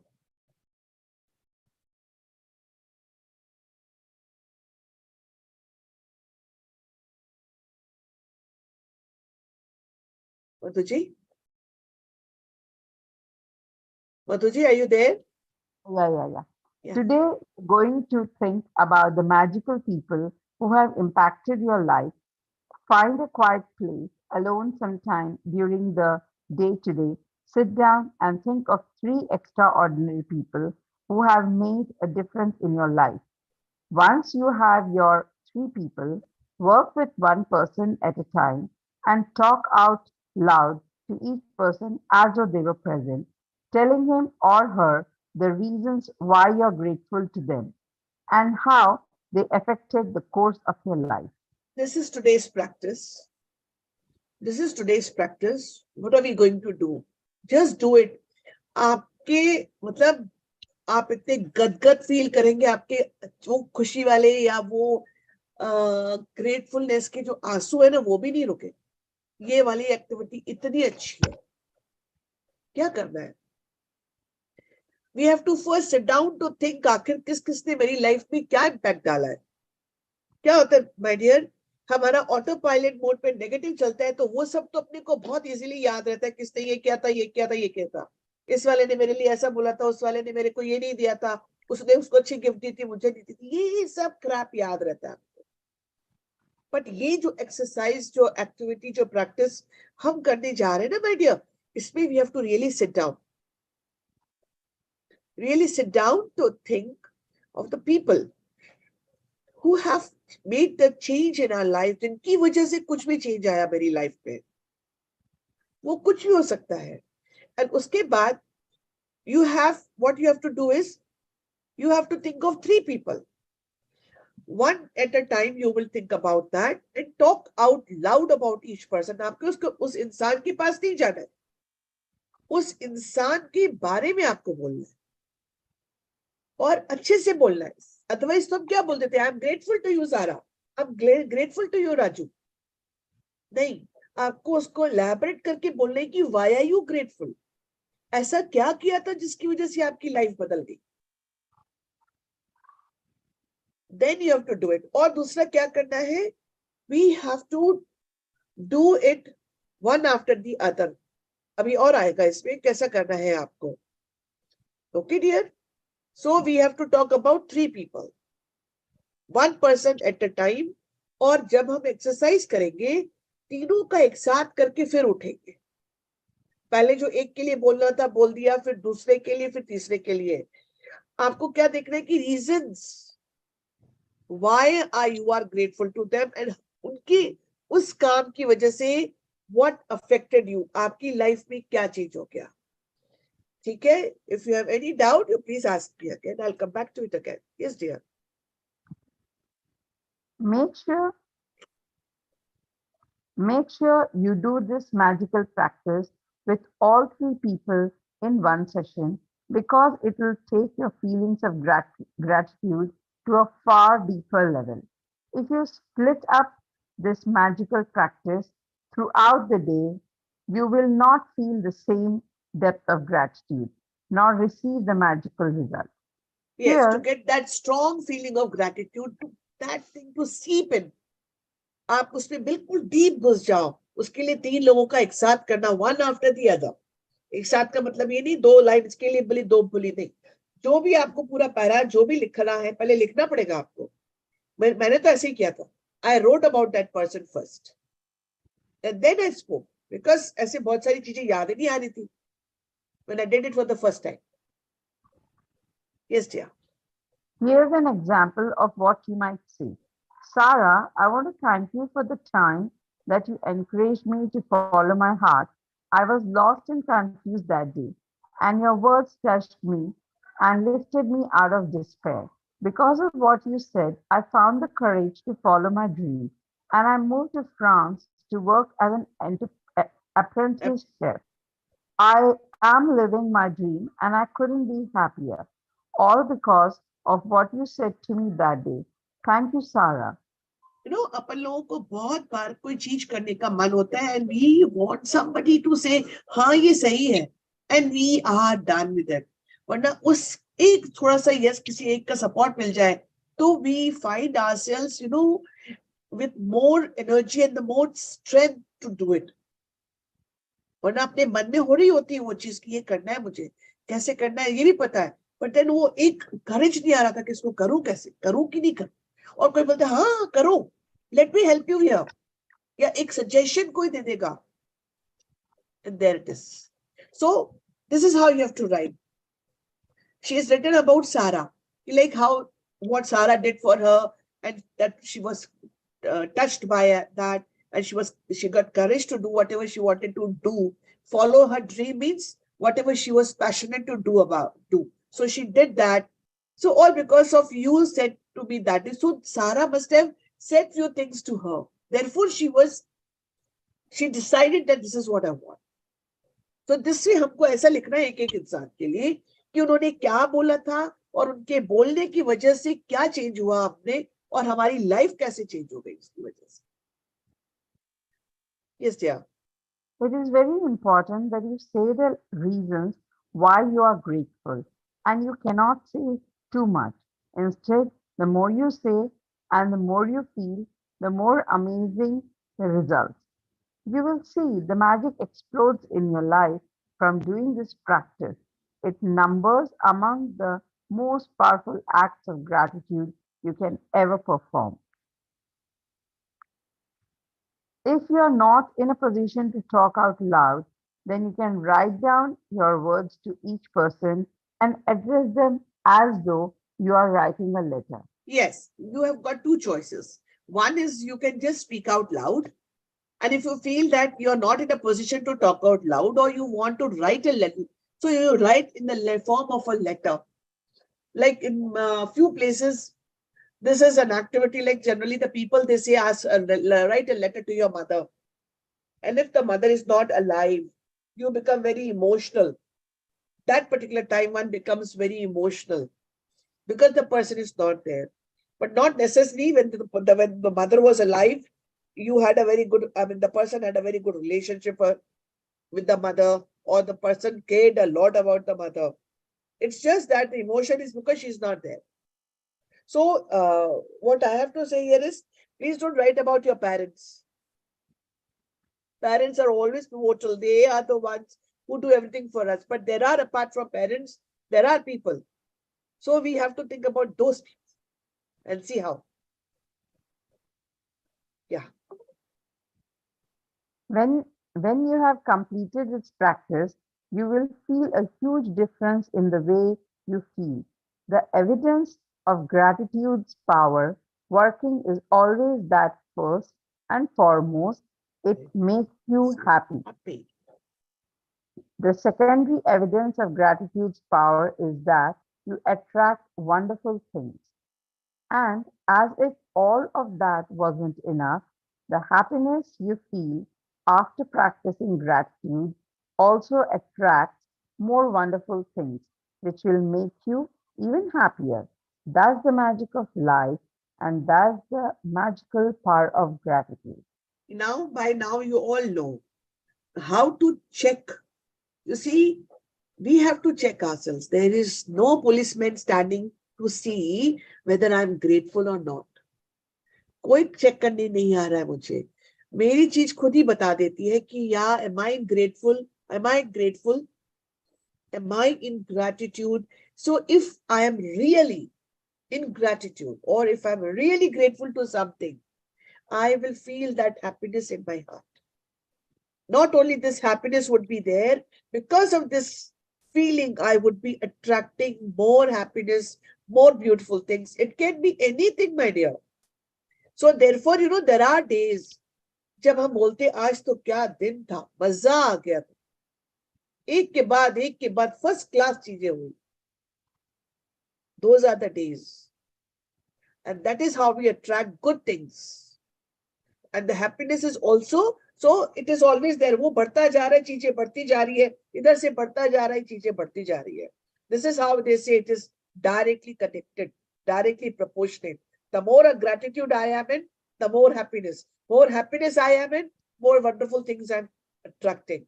Madhuji? Madhuji, are you there? Yeah. Yeah. Today, going to think about the magical people who have impacted your life. Find a quiet place alone sometime during the day today. Sit down and think of 3 extraordinary people who have made a difference in your life. Once you have your 3 people, work with one person at a time and talk out loud to each person as though they were present, telling him or her the reasons why you're grateful to them and how they affected the course of your life. This is today's practice. What are we going to do? Just do it. आपके मतलब आप इतने गदगद feel करेंगे, आपके वो खुशी वाले या वो ग्रेटफुलनेस के जो आंसू है ना, वो भी नहीं रुके. ये वाली एक्टिविटी इतनी अच्छी है. क्या करना है? We have to first sit down to think आखिर किसने मेरी लाइफ में क्या इम्पैक्ट डाला है. क्या होता है माय डियर, हमारा ऑटो पायलट मोड पे नेगेटिव चलता है तो वो सब तो अपने को बहुत इजीली याद रहता है. किसने ये किया था, इस वाले ने मेरे लिए ऐसा बोला था, उस वाले ने मेरे को ये नहीं दिया था, उसने उसको अच्छी गिफ्ट दी थी, मुझे दी थी. ये सब क्रैप याद रहता है. बट ये जो एक्सरसाइज, जो एक्टिविटी, जो प्रैक्टिस हम करने जा रहे हैं ना माय डियर, इसमें we have to really sit down to think of the people who have made the change in our life, जिनकी वजह से कुछ भी चेंज आया मेरी लाइफ में. वो कुछ भी हो सकता है. And उसके बाद what you have to do is you have to think of 3 people. One at a time you will think about that and talk out loud about each person. आपको उस इंसान के पास नहीं जाना है, उस इंसान के बारे में आपको बोलना है और अच्छे से बोलना है. अदरवाइज तो हम क्या बोल देते हैं? I am grateful to you Sara, I am grateful to you Raju. नहीं, आपको उसको एलैबोरेट करके बोलना है कि व्हाई आर यू ग्रेटफुल. ऐसा क्या किया था जिसकी वजह से आपकी लाइफ बदल गई. Then you have to do it. और दूसरा क्या करना है? We have to do it one after the other. अभी और आएगा इसमें कैसा करना है आपको. Okay dear? So we have to talk about 3 people. One person at a time. और जब हम एक्सरसाइज करेंगे, तीनों का एक साथ करके फिर उठेंगे. पहले जो एक के लिए बोलना था बोल दिया, फिर दूसरे के लिए, फिर तीसरे के लिए. आपको क्या देखना है कि reasons why are you are grateful to them and उनकी उस काम की वजह से what affected you, आपकी लाइफ में क्या चेंज हो गया. ठीक है? If you have any doubt, you please ask me again. I'll come back to it again. Yes, dear. Make sure you do this magical practice with all three people in one session because it will take your feelings of gratitude to a far deeper level. If you split up this magical practice throughout the day, you will not feel the same depth of gratitude nor receive the magical result. Yes, to Here, get that strong feeling of gratitude, to that thing to seep in. आप उसमें बिल्कुल deep घुस जाओ. उसके लिए 3 लोगों का एक साथ करना, one after the other. एक साथ का मतलब ये नहीं 2 लाइन के लिए बोली 2 बोली नहीं. जो भी आपको पूरा पैरा जो भी लिखना है पहले लिखना पड़ेगा आपको. मैंने तो ऐसे ही किया था. I wrote about that person first and then I spoke because ऐसे बहुत सारी चीजें याद ही नहीं आ रही थी when I did it for the first time. Yes, dear. here's an example of what you might say. Sarah, I want to thank you for the time that you encouraged me to follow my heart. I was lost and confused that day, and your words touched me and lifted me out of despair. Because of what you said, I found the courage to follow my dream, and I moved to France to work as an apprentice chef. I am living my dream, and I couldn't be happier, all because of what you said to me that day. Thank you, Sarah. You know, अपन लोगों को बहुत बार कोई चीज करने का मन होता है and we want somebody to say हाँ ये सही है and we are done with it. वरना उस एक थोड़ा सा yes किसी एक का support मिल जाए तो we find ourselves, you know, with more energy and the more strength to do it. वरना अपने मन में हो रही होती है वो चीज कि ये करना है मुझे, कैसे करना है ये भी पता है, but then वो एक courage नहीं आ रहा था कि इसको करूं कैसे, करूं कि नहीं करूं. और कोई बोलता है हाँ करो, let me help you here, या एक suggestion कोई दे देगा, and there it is. So this is how you have to write. She has written about Sarah, like how what Sarah did for her, and that she was touched by that, and she got courage to do whatever she wanted to do. Follow her dream means whatever she was passionate to do. So she did that. So all because of you said to me that. So Sarah must have said few things to her. Therefore she decided that this is what I want. So this way हमको ऐसा लिखना है एक इंसान के लिए कि उन्होंने क्या बोला था और उनके बोलने की वजह से क्या चेंज हुआ हमने और हमारी लाइफ कैसे चेंज हो गई इसकी वजह से. Yes, dear. It is very important that you say the reasons why you are grateful, and you cannot say too much. Instead, the more you say and the more you feel, the more amazing the results. You will see the magic explodes in your life from doing this practice. It numbers among the most powerful acts of gratitude you can ever perform. If you are not in a position to talk out loud, then you can write down your words to each person and address them as though you are writing a letter. Yes, you have got two choices. One is you can just speak out loud. And if you feel that you're not in a position to talk out loud or you want to write a letter, so you write in the form of a letter. Like in a few places, this is an activity like generally the people, they say, write a letter to your mother. And if the mother is not alive, you become very emotional. That particular time one becomes very emotional because the person is not there. But not necessarily when the mother was alive, you had a very good, the person had a very good relationship with the mother, or the person cared a lot about the mother. It's just that the emotion is because she's not there. So what I have to say here is, please don't write about your parents. Parents are always pivotal. They are the ones who do everything for us. But there are, apart from parents, there are people. So we have to think about those people and see how. Yeah. When you have completed this practice, you will feel a huge difference in the way you feel. The evidence of gratitude's power working is always that first and foremost, it makes you happy. The secondary evidence of gratitude's power is that you attract wonderful things. And as if all of that wasn't enough, the happiness you feel after practicing gratitude also attracts more wonderful things, which will make you even happier. That's the magic of life, and that's the magical power of gratitude. Now, by now, you all know how to check. You see, we have to check ourselves. There is no policeman standing to see whether I'm grateful or not. कोई check करने नहीं आ रहा है मुझे. मेरी चीज खुद ही बता देती है कि या am I grateful? Am I grateful? Am I in gratitude? So if I am really in gratitude, or if I'm really grateful to something, I will feel that happiness in my heart. Not only this happiness would be there, because of this feeling, I would be attracting more happiness, more beautiful things. It can be anything, my dear. So therefore, there are days जब हम बोलते आज तो क्या दिन था, मजा आ गया था, एक के बाद फर्स्ट क्लास चीजें हुई. Those are the days. And that is how we attract good things. And the happiness is also, so it is always there. वो बढ़ता जा रहा है, चीजें बढ़ती जा रही है, इधर से बढ़ता जा रहा है, चीजें बढ़ती जा रही है. This is how they say it is directly connected, directly proportionate. The more gratitude I am in, the more happiness. More happiness I am in, more wonderful things I'm attracting.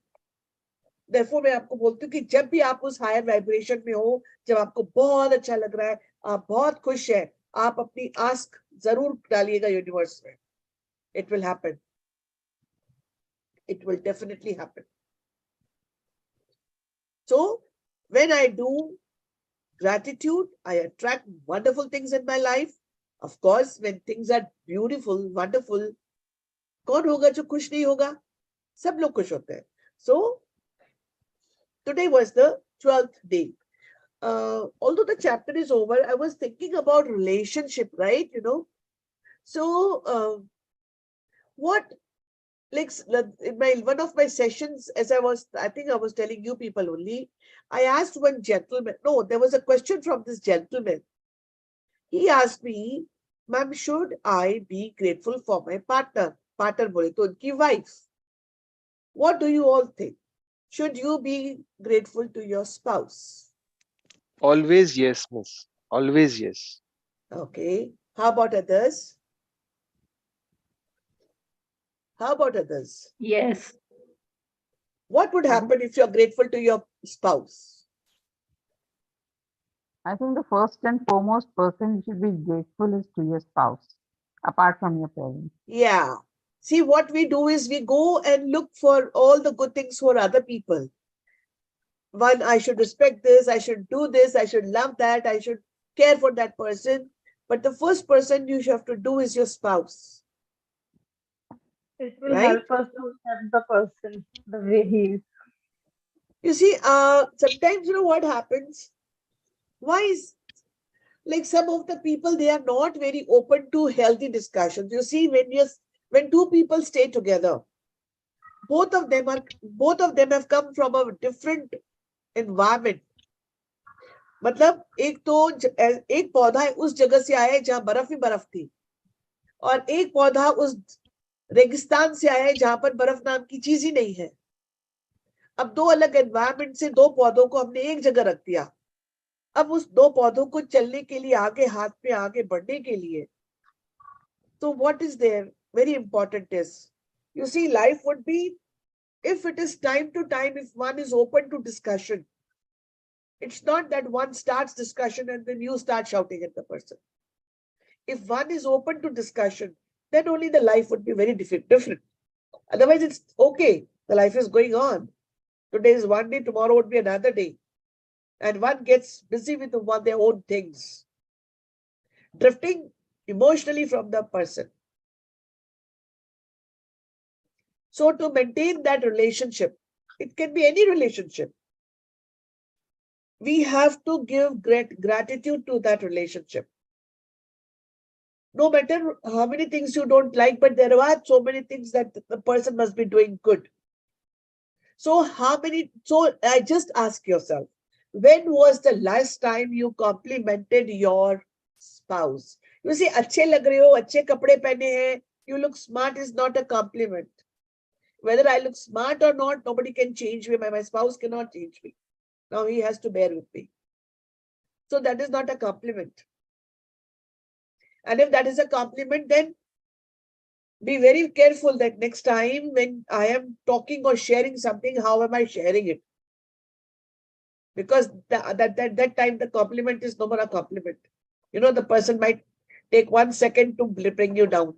Therefore, मैं आपको बोलती हूँ कि जब भी आप उस higher vibration में हो, जब आपको बहुत अच्छा लग रहा है, आप बहुत खुश है, आप अपनी आस्क जरूर डालिएगा यूनिवर्स में. It will happen. It will definitely happen. So, when I do gratitude, I attract wonderful things in my life. Of course, when things are beautiful, wonderful, कौन होगा जो खुश नहीं होगा? सब लोग खुश होते हैं. So, today was the 12th day. Although the chapter is over, I was thinking about relationship, right? So, what, like in one of my sessions, as I think I was telling you people only, I asked one gentleman, no, there was a question from this gentleman. He asked me, ma'am, should I be grateful for my partner? Partner bole to unki wife. What do you all think? Should you be grateful to your spouse? Always yes, miss. Always yes. Okay. How about others? How about others? Yes. What would happen if you're grateful to your spouse? I think the first and foremost person you should be grateful is to your spouse, apart from your parents. Yeah. See, what we do is we go and look for all the good things for other people. One, I should respect this, I should do this, I should love that, I should care for that person. But the first person you have to do is your spouse. It will Right? help us to accept the person the way he is. You see, sometimes what happens? Why is, like, some of the people, they are not very open to healthy discussions. You see, when two people stay together, both of them have come from a different environment. मतलब एक पौधा उस जगह से आया है जहां बर्फ ही बर्फ थी, और एक पौधा उस रेगिस्तान से आया है जहां पर बर्फ नाम की चीज ही नहीं है. अब दो अलग एनवायरमेंट से दो पौधों को हमने एक जगह रख दिया. अब उस दो पौधों को चलने के लिए, आगे हाथ पे आगे बढ़ने के लिए, so what is there very important is, you see, life would be, if it is time to time, if one is open to discussion, it's not that one starts discussion and then you start shouting at the person. If one is open to discussion, then only the life would be very different. Otherwise, it's okay. The life is going on. Today is one day, tomorrow would be another day. And one gets busy with their own things, drifting emotionally from the person. So to maintain that relationship, it can be any relationship, we have to give great gratitude to that relationship. No matter how many things you don't like, but there are so many things that the person must be doing good. So I just ask yourself, when was the last time you complimented your spouse? You see, अच्छे लग रहे हो, अच्छे कपड़े पहने हैं, you look smart is not a compliment. Whether I look smart or not, nobody can change me. My spouse cannot change me. Now he has to bear with me. So that is not a compliment. And if that is a compliment, then be very careful that next time when I am talking or sharing something, how am I sharing it? Because that time the compliment is no more a compliment. You know, the person might take 1 second to bring you down.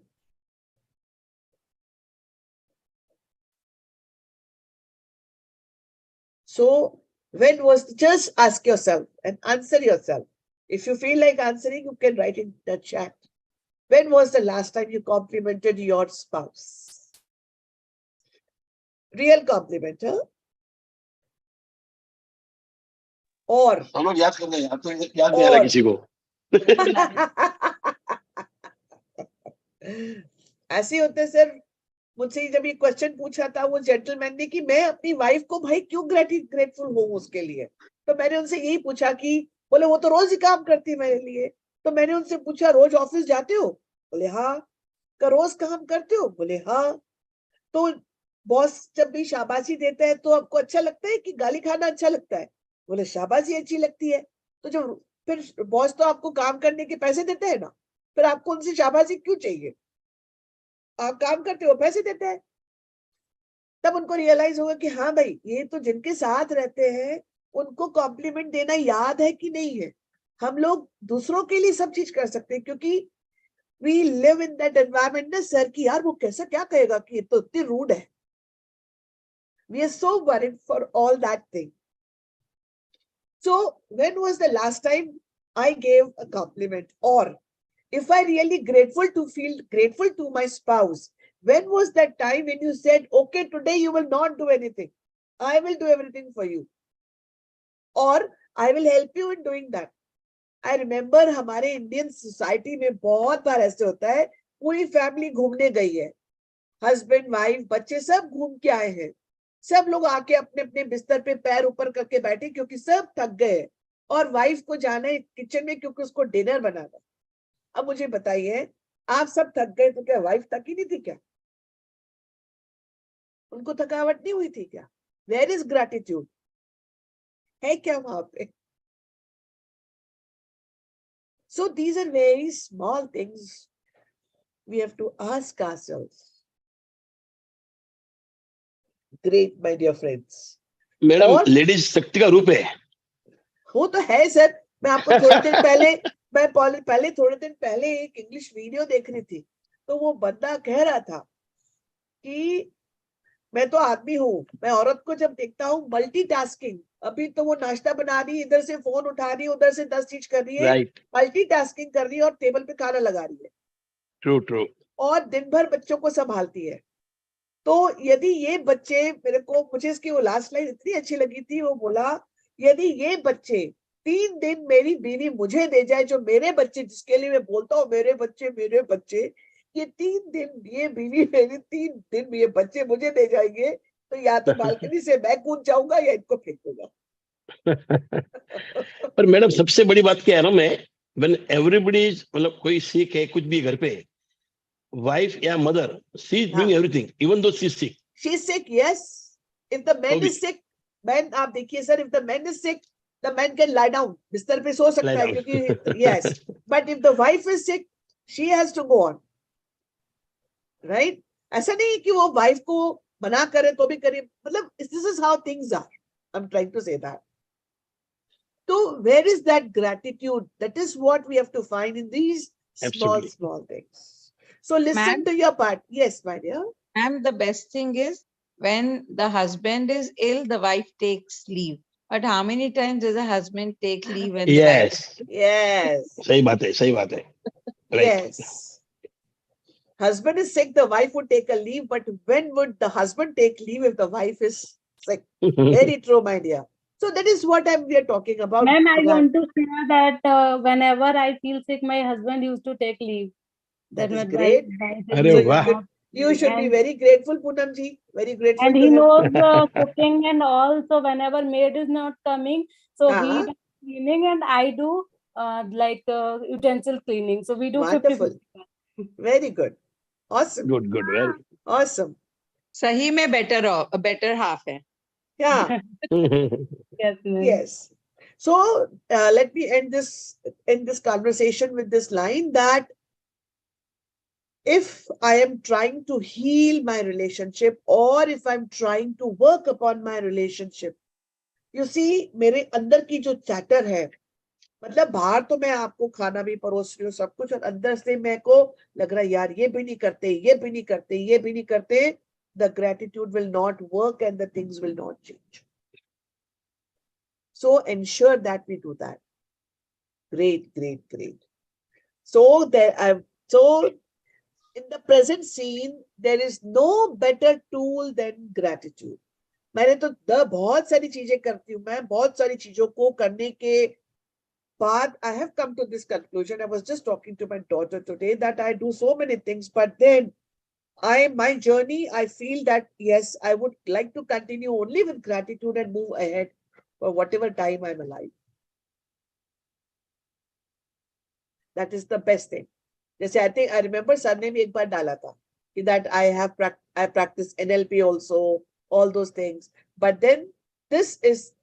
So when was, just ask yourself and answer yourself. If you feel like answering, you can write in the chat. When was the last time you complimented your spouse? Real compliment, huh? Or हम लोग याद करते हैं, अब तो याद नहीं आ रहा किसी को. ऐसे होते सर. मुझसे जब ये क्वेश्चन पूछा था वो जेंटलमैन ने कि मैं अपनी वाइफ को भाई क्यों ग्रेटफुल हूँ उसके लिए, तो मैंने उनसे यही पूछा कि, बोले वो तो रोज ही काम करती है मेरे लिए. तो मैंने उनसे पूछा, रोज ऑफिस जाते हो? बोले हाँ. रोज काम करते हो? बोले हाँ. तो बॉस जब भी शाबाशी देता है तो आपको अच्छा लगता है कि गाली खाना अच्छा लगता है? बोले शाबाशी अच्छी लगती है. तो जब फिर बॉस तो आपको काम करने के पैसे देते हैं ना, फिर आपको उनसे शाबाशी क्यों चाहिए? आप काम करते हो, पैसे देते हैं. तब उनको रियलाइज होगा कि हाँ भाई, ये तो जिनके साथ रहते हैं उनको कॉम्प्लीमेंट देना याद है कि नहीं है. हम लोग दूसरों के लिए सब चीज कर सकते हैं क्योंकि we live in that environment ना सर, कि यार वो कैसा क्या कहेगा कि ये तो इतनी रूड है. We are so worried for all that thing. So when was the last time I gave a compliment? और if I really feel grateful to my spouse, when was that time when you said, okay, today you will not do anything, I will do everything for you, or I will help you in doing that? I remember हमारे Indian society में बहुत बार ऐसे होता है, पूरी family घूमने गई है, हस्बैंड वाइफ बच्चे सब घूम के आए हैं, सब लोग आके अपने अपने बिस्तर पे पैर ऊपर करके बैठे क्योंकि सब थक गए, और वाइफ को जाना है किचन में क्योंकि उसको डिनर बनाना. अब मुझे बताइए, आप सब थक गए तो क्या वाइफ थकी नहीं थी क्या? उनको थकावट नहीं हुई थी क्या? Where is gratitude? है क्या वहां पे? So these are very small things we have to ask ourselves. Great my dear friends. Madam, ladies शक्ति का रूप है. वो तो है सर. मैं आपको थोड़े दिन पहले एक इंग्लिश वीडियो देख रही थी, तो वो बंदा कह रहा था कि मैं तो आदमी हूँ, मैं औरत को जब देखता हूँ मल्टीटास्किंग, अभी तो वो नाश्ता बना रही है, इधर से फोन उठा रही है, उधर से 10 चीज कर रही है, मल्टीटास्किंग कर रही है और टेबल पे खाना लगा रही है. ट्रू. और दिन भर बच्चों को संभालती है. तो यदि ये बच्चे, मुझे इसकी वो लास्ट लाइन इतनी अच्छी लगी थी, वो बोला यदि ये बच्चे 3 दिन मेरी बीवी मुझे दे जाए, जो मेरे बच्चे, जिसके लिए मैं बोलता हूँ मेरे बच्चे, ये 3 दिन ये बीवी मेरी 3 दिन ये बच्चे मुझे दे जाएंगे, तो या तो बालकनी से मैं कूद जाऊंगा या इनको फेंक दूंगा. पर मैडम सबसे बड़ी बात क्या है ना, मैं व्हेन एवरीबॉडी, मतलब कोई सिक है कुछ भी घर पे, वाइफ या mother, she is doing everything even though she is sick. She is sick, yes. If the man is sick, man, आप देखिए sir, if the man is sick, the man can lie down, बिस्तर पे सो सकता है क्योंकि yes, but if the wife is sick, she has to go on, right? ऐसा नहीं कि वो वाइफ को मना करे तो भी करे, मतलब this is how things are. I'm trying to say that. So where is that gratitude? That is what we have to find in these small things. So listen to your part. Yes, my dear. And the best thing is when the husband is ill, the wife takes leave. But how many times does a husband take leave? And yes. सही बात है. Right. Yes. Husband is sick, the wife would take a leave, but when would the husband take leave if the wife is sick? Very true, my dear. So that is what we are talking about. Ma'am, I want to share that whenever I feel sick, my husband used to take leave. That is great. You should be very grateful, Poonam ji. Very grateful. And he knows cooking and all. So whenever maid is not coming, so he does cleaning and I do like utensil cleaning. So we do 50-50. Wonderful. Very good. Awesome. Good, good. Well. Awesome. सही में better half है. Yeah. Yes, ma'am. Yes. So let me end this conversation with this line that if I am trying to heal my relationship or if I'm trying to work upon my relationship, you see, मेरे अंदर की जो chatter है, मतलब बाहर तो मैं आपको खाना भी परोस रही हूँ सब कुछ, और अंदर से मेरे को लग रहा है यार ये भी नहीं करते, ये भी नहीं करते, ये भी नहीं करते, the gratitude will not work and the things will not change. So ensure that we do that. Great, great, great. So in the present scene, there is no better tool than gratitude. मैंने तो बहुत सारी चीजें करती हूँ, मैं बहुत सारी चीजों को करने के बाद I have come to this conclusion. I was just talking to my daughter today that I do so many things, but then my journey, I feel that yes, I would like to continue only with gratitude and move ahead for whatever time I'm alive. That is the best thing. जैसे I remember sir ने भी एक बार डाला था that I practice NLP also, all those things. But then this is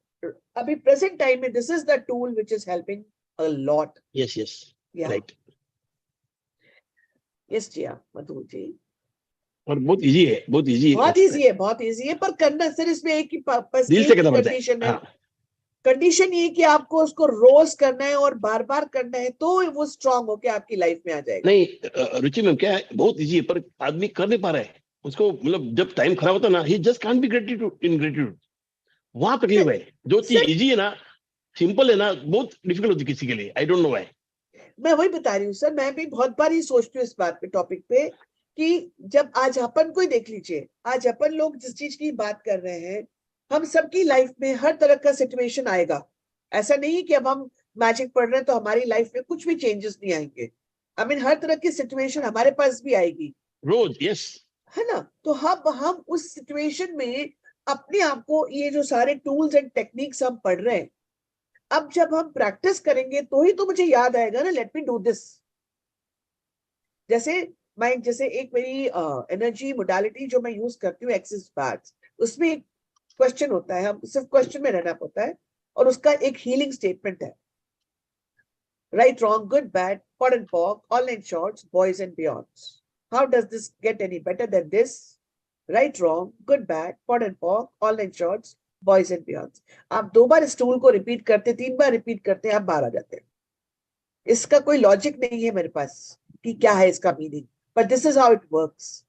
abhi present time mein, this is the tool which is helping a lot. Yes, yes. Yeah. Right. Yes, Jia, Madhu ji. और बहुत easy है, बहुत easy है, बहुत easy है, पर करना sir इसमें एक ही दिल से करना पड़ता कंडीशन है. है. कंडीशन ये कि आपको उसको रोज करना है और बार बार करना है, तो वो स्ट्रांग होके आपकी लाइफ में आ जाएगा. नहीं रुचि मैम, क्या है, बहुत इजी है पर आदमी कर नहीं पा रहा है. उसको मतलब जब टाइम खराब होता है ना, ही जस्ट कांट बी ग्रेटिट्यूड. वहां तकलीफ है. जो चीज इजी है ना, सिंपल है ना, बहुत डिफिकल्ट होती है किसी के लिए. I don't know why. मैं वही बता रही हूँ सर, मैं भी बहुत बार ही सोचती हूँ इस बात पे, टॉपिक पे, कि जब आज अपन को ही देख लीजिए, आज अपन लोग जिस चीज की बात कर रहे हैं, हम सबकी लाइफ में हर तरह का सिचुएशन आएगा. ऐसा नहीं कि अब हम मैजिक पढ़ रहे हैं तो हमारी लाइफ में कुछ भी चेंजेस नहीं आएंगे. आई मीन हर तरह की सिचुएशन हमारे पास भी आएगी रोज. यस, है ना. तो हम उस सिचुएशन में अपने आप को, ये जो सारे टूल्स एंड टेक्निक्स हम पढ़ रहे हैं, अब जब हम प्रैक्टिस करेंगे तो ही तो मुझे याद आएगा ना, लेट मी डू दिस. जैसे एक मेरी एनर्जी मोडालिटी जो मैं यूज करती हूँ, एक्सिस बैट्स, उसमें एक क्वेश्चन होता है, हम सिर्फ क्वेश्चन में रहना पड़ता है, और उसका एक हीलिंग स्टेटमेंट है. Right, wrong, good, bad, pot and pock, all and shorts, boys and beyonds. How does this get any better than this? Right, wrong, good, bad, pot and pock, all and shorts, boys and beyonds. आप 2 बार इस tool को repeat करते, 3 बार repeat करते, आप बाहर आ जाते हैं. इसका कोई लॉजिक नहीं है मेरे पास कि क्या है इसका meaning, but this is how it works.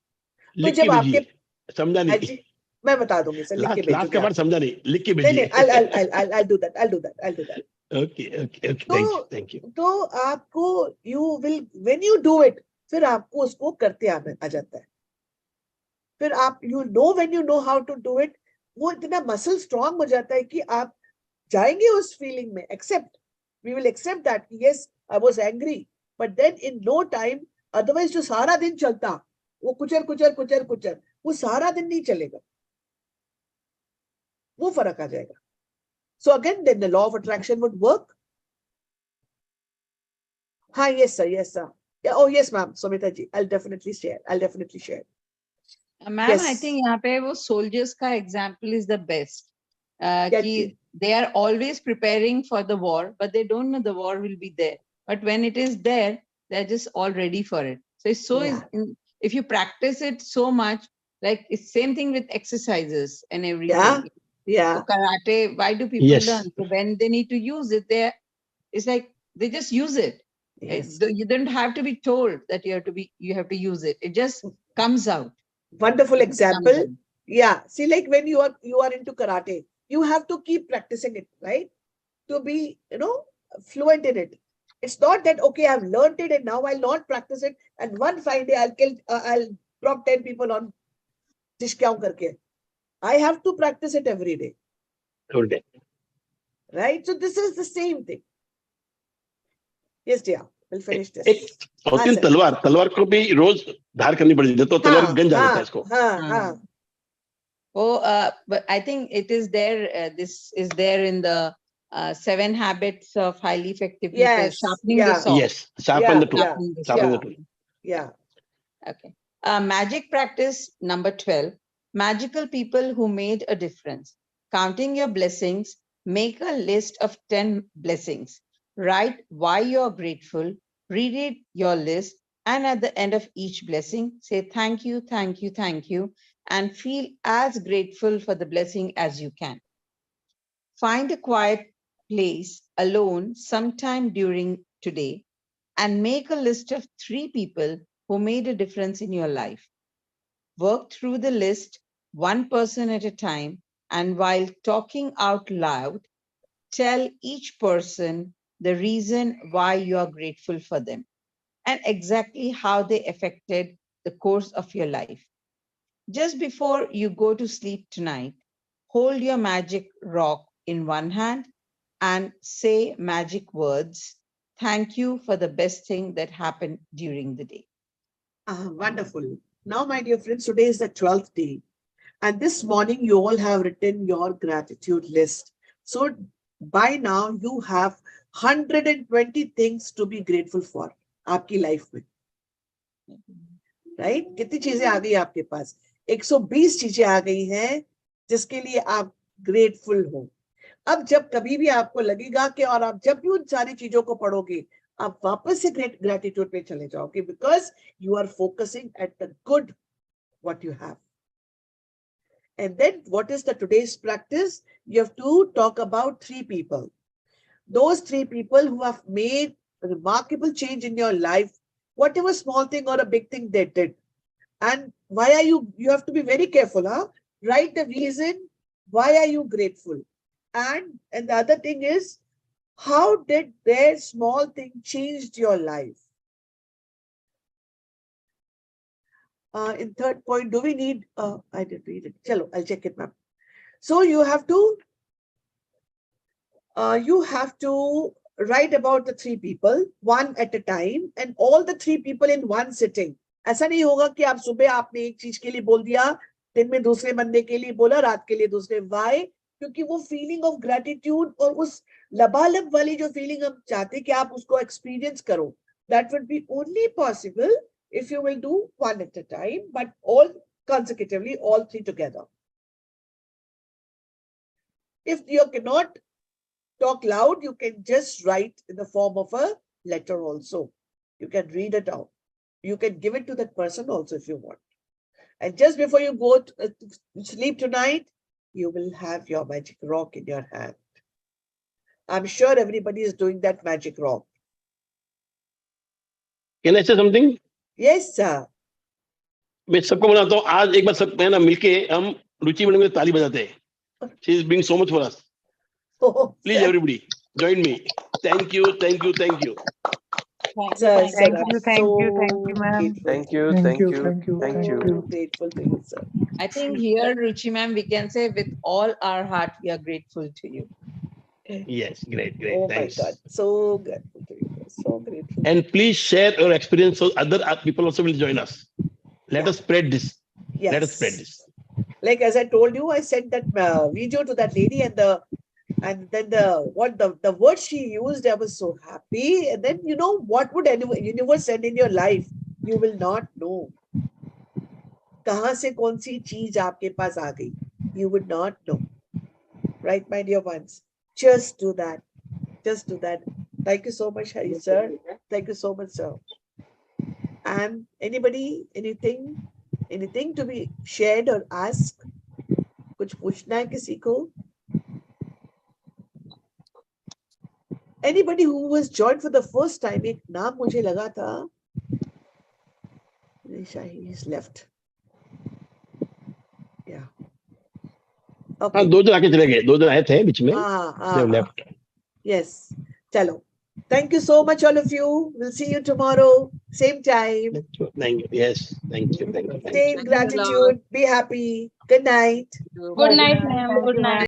तो जब आपके समझा नहीं, मैं बता दूंगी सर, लिख के भेजूंगी. लास्ट का बार समझा नहीं, लिख के भेजिए. I'll do that. Okay. Thank you. तो आपको when you do it, फिर आपको उसको करते आ जाता है. फिर आप when you know how to do it, वो इतना मसल स्ट्रांग हो जाता है कि आप जाएंगे उस फीलिंग में. We will accept that yes, I was angry, but then in no time, otherwise जो सारा दिन चलता, वो कुचर, वो सारा दिन नहीं चलेगा, वो फर्क आ जाएगा. So again, then the law of attraction would work. Hi, yes sir. Yeah, oh yes ma'am, Samita ji, I'll definitely share. Ma'am, Yes. I think यहाँ पे वो soldiers का example is the best. कि they are always preparing for the war, but they don't know the war will be there. But when it is there, they're just all ready for it. So it's so if you practice it so much, like it's same thing with exercises and everything. Yeah. So karate, why do people learn? So when they need to use it, it's like they just use it. Yes. You don't have to be told that you have to use it. It just comes out. Wonderful example. Yeah. See, like when you are into karate, you have to keep practicing it, right? To be, fluent in it. It's not that, okay, I've learned it and now I'll not practice it. And one fine day I'll drop 10 people on dishkyau karke. I have to practice it every day. Right? So this is the same thing. Yes, dear. We'll finish this. और तीन तलवार को भी रोज धार करनी पड़ती है, तो तलवार गंज आ जाता है इसको. But I think it is there. This is there in the 7 habits of highly effective people, Yes, sharpening yeah. the saw. Yes, sharpen the tool. Yeah, Sharpening the Sharpen saw. the tool. yeah. Okay. Magic practice number 12. Magical people who made a difference. Counting your blessings, make a list of 10 blessings. Write why you're grateful, reread your list, and at the end of each blessing, say thank you, thank you, thank you, and feel as grateful for the blessing as you can. Find a quiet place alone sometime during today and make a list of 3 people who made a difference in your life. Work through the list one person at a time, and while talking out loud, tell each person the reason why you are grateful for them and exactly how they affected the course of your life. Just before you go to sleep tonight, hold your magic rock in one hand and say magic words. Thank you for the best thing that happened during the day. Wonderful. Now, my dear friends, today is the 12th day. And this morning, you all have written your gratitude list. So by now, you have 120 things to be grateful for आपकी life में. Right? कितनी चीजें आ गई आपके पास? 120 चीजें आ गई हैं जिसके लिए आप grateful हो. अब जब कभी भी आपको लगेगा कि और आप जब भी उन सारी चीजों को पढ़ोगे, आप वापस से gratitude पे चले जाओगे because you are focusing at the good what you have. And then what is the today's practice? You have to talk about 3 people. Those 3 people who have made a remarkable change in your life, whatever small thing or a big thing they did. And why are you have to be very careful, huh? Write the reason, why are you grateful? And the other thing is, how did their small thing changed your life? In third point, do we need, I didn't read it. Chalo, I'll check it, ma'am. So you have to write about the 3 people, one at a time, and all the 3 people in one sitting. ऐसा नहीं होगा कि आप सुबह आपने एक चीज के लिए बोल दिया, दिन में दूसरे बंदे के लिए बोला, रात के लिए दूसरे. Why? क्योंकि वो feeling of gratitude और उस लबालब वाली जो feeling हम चाहते कि आप उसको experience करो, that would be only possible if you will do one at a time, but all consecutively, all 3 together. If you cannot talk loud, you can just write in the form of a letter also. You can read it out. You can give it to that person also if you want. And just before you go to sleep tonight, you will have your magic rock in your hand. I'm sure everybody is doing that magic rock. Can I say something? Yes, sir. मैं सबको बनाता हूँ. आज एक बार सब ना मिलके हम रुचि मैडम की ताली बजाते हैं. She is doing so much for us. Oh, Please, everybody, join me. Thank you, thank you, thank you. sir, Thank I'm you, ma'am. grateful. Thank you, thank you. So grateful to you, sir. I think here, Ruchi ma'am, we can say with all our heart, we are grateful to you. Yes, great, Oh thanks. my God, so grateful to you. So grateful. And please share your experience so other people also will join us. Let Yeah. us spread this. Yes. Let us spread this. Like as I told you, I sent that video to that lady, and then the word she used, I was so happy. And then you know what would universe send in your life? You will not know. कहाँ से कौन सी चीज आपके पास आ गई? You would not know. Right, my dear ones? Just do that. Just do that. Thank you so much, Hari sir. Thank you so much, sir. And anybody, anything to be shared or asked? कुछ पूछना है किसी को? Anybody who was joined for the first time, एक नाम मुझे लगा था. He's left. Yeah. Okay. हाँ, 2 जन आके चले गए. 2 जन आए थे बीच में. They have left. Yes. Chalo. Thank you so much, all of you. We'll see you tomorrow, same time. Thank you. Yes, thank you. Thank you. Stay in gratitude. Be happy. Good night. Good night, ma'am. Good night.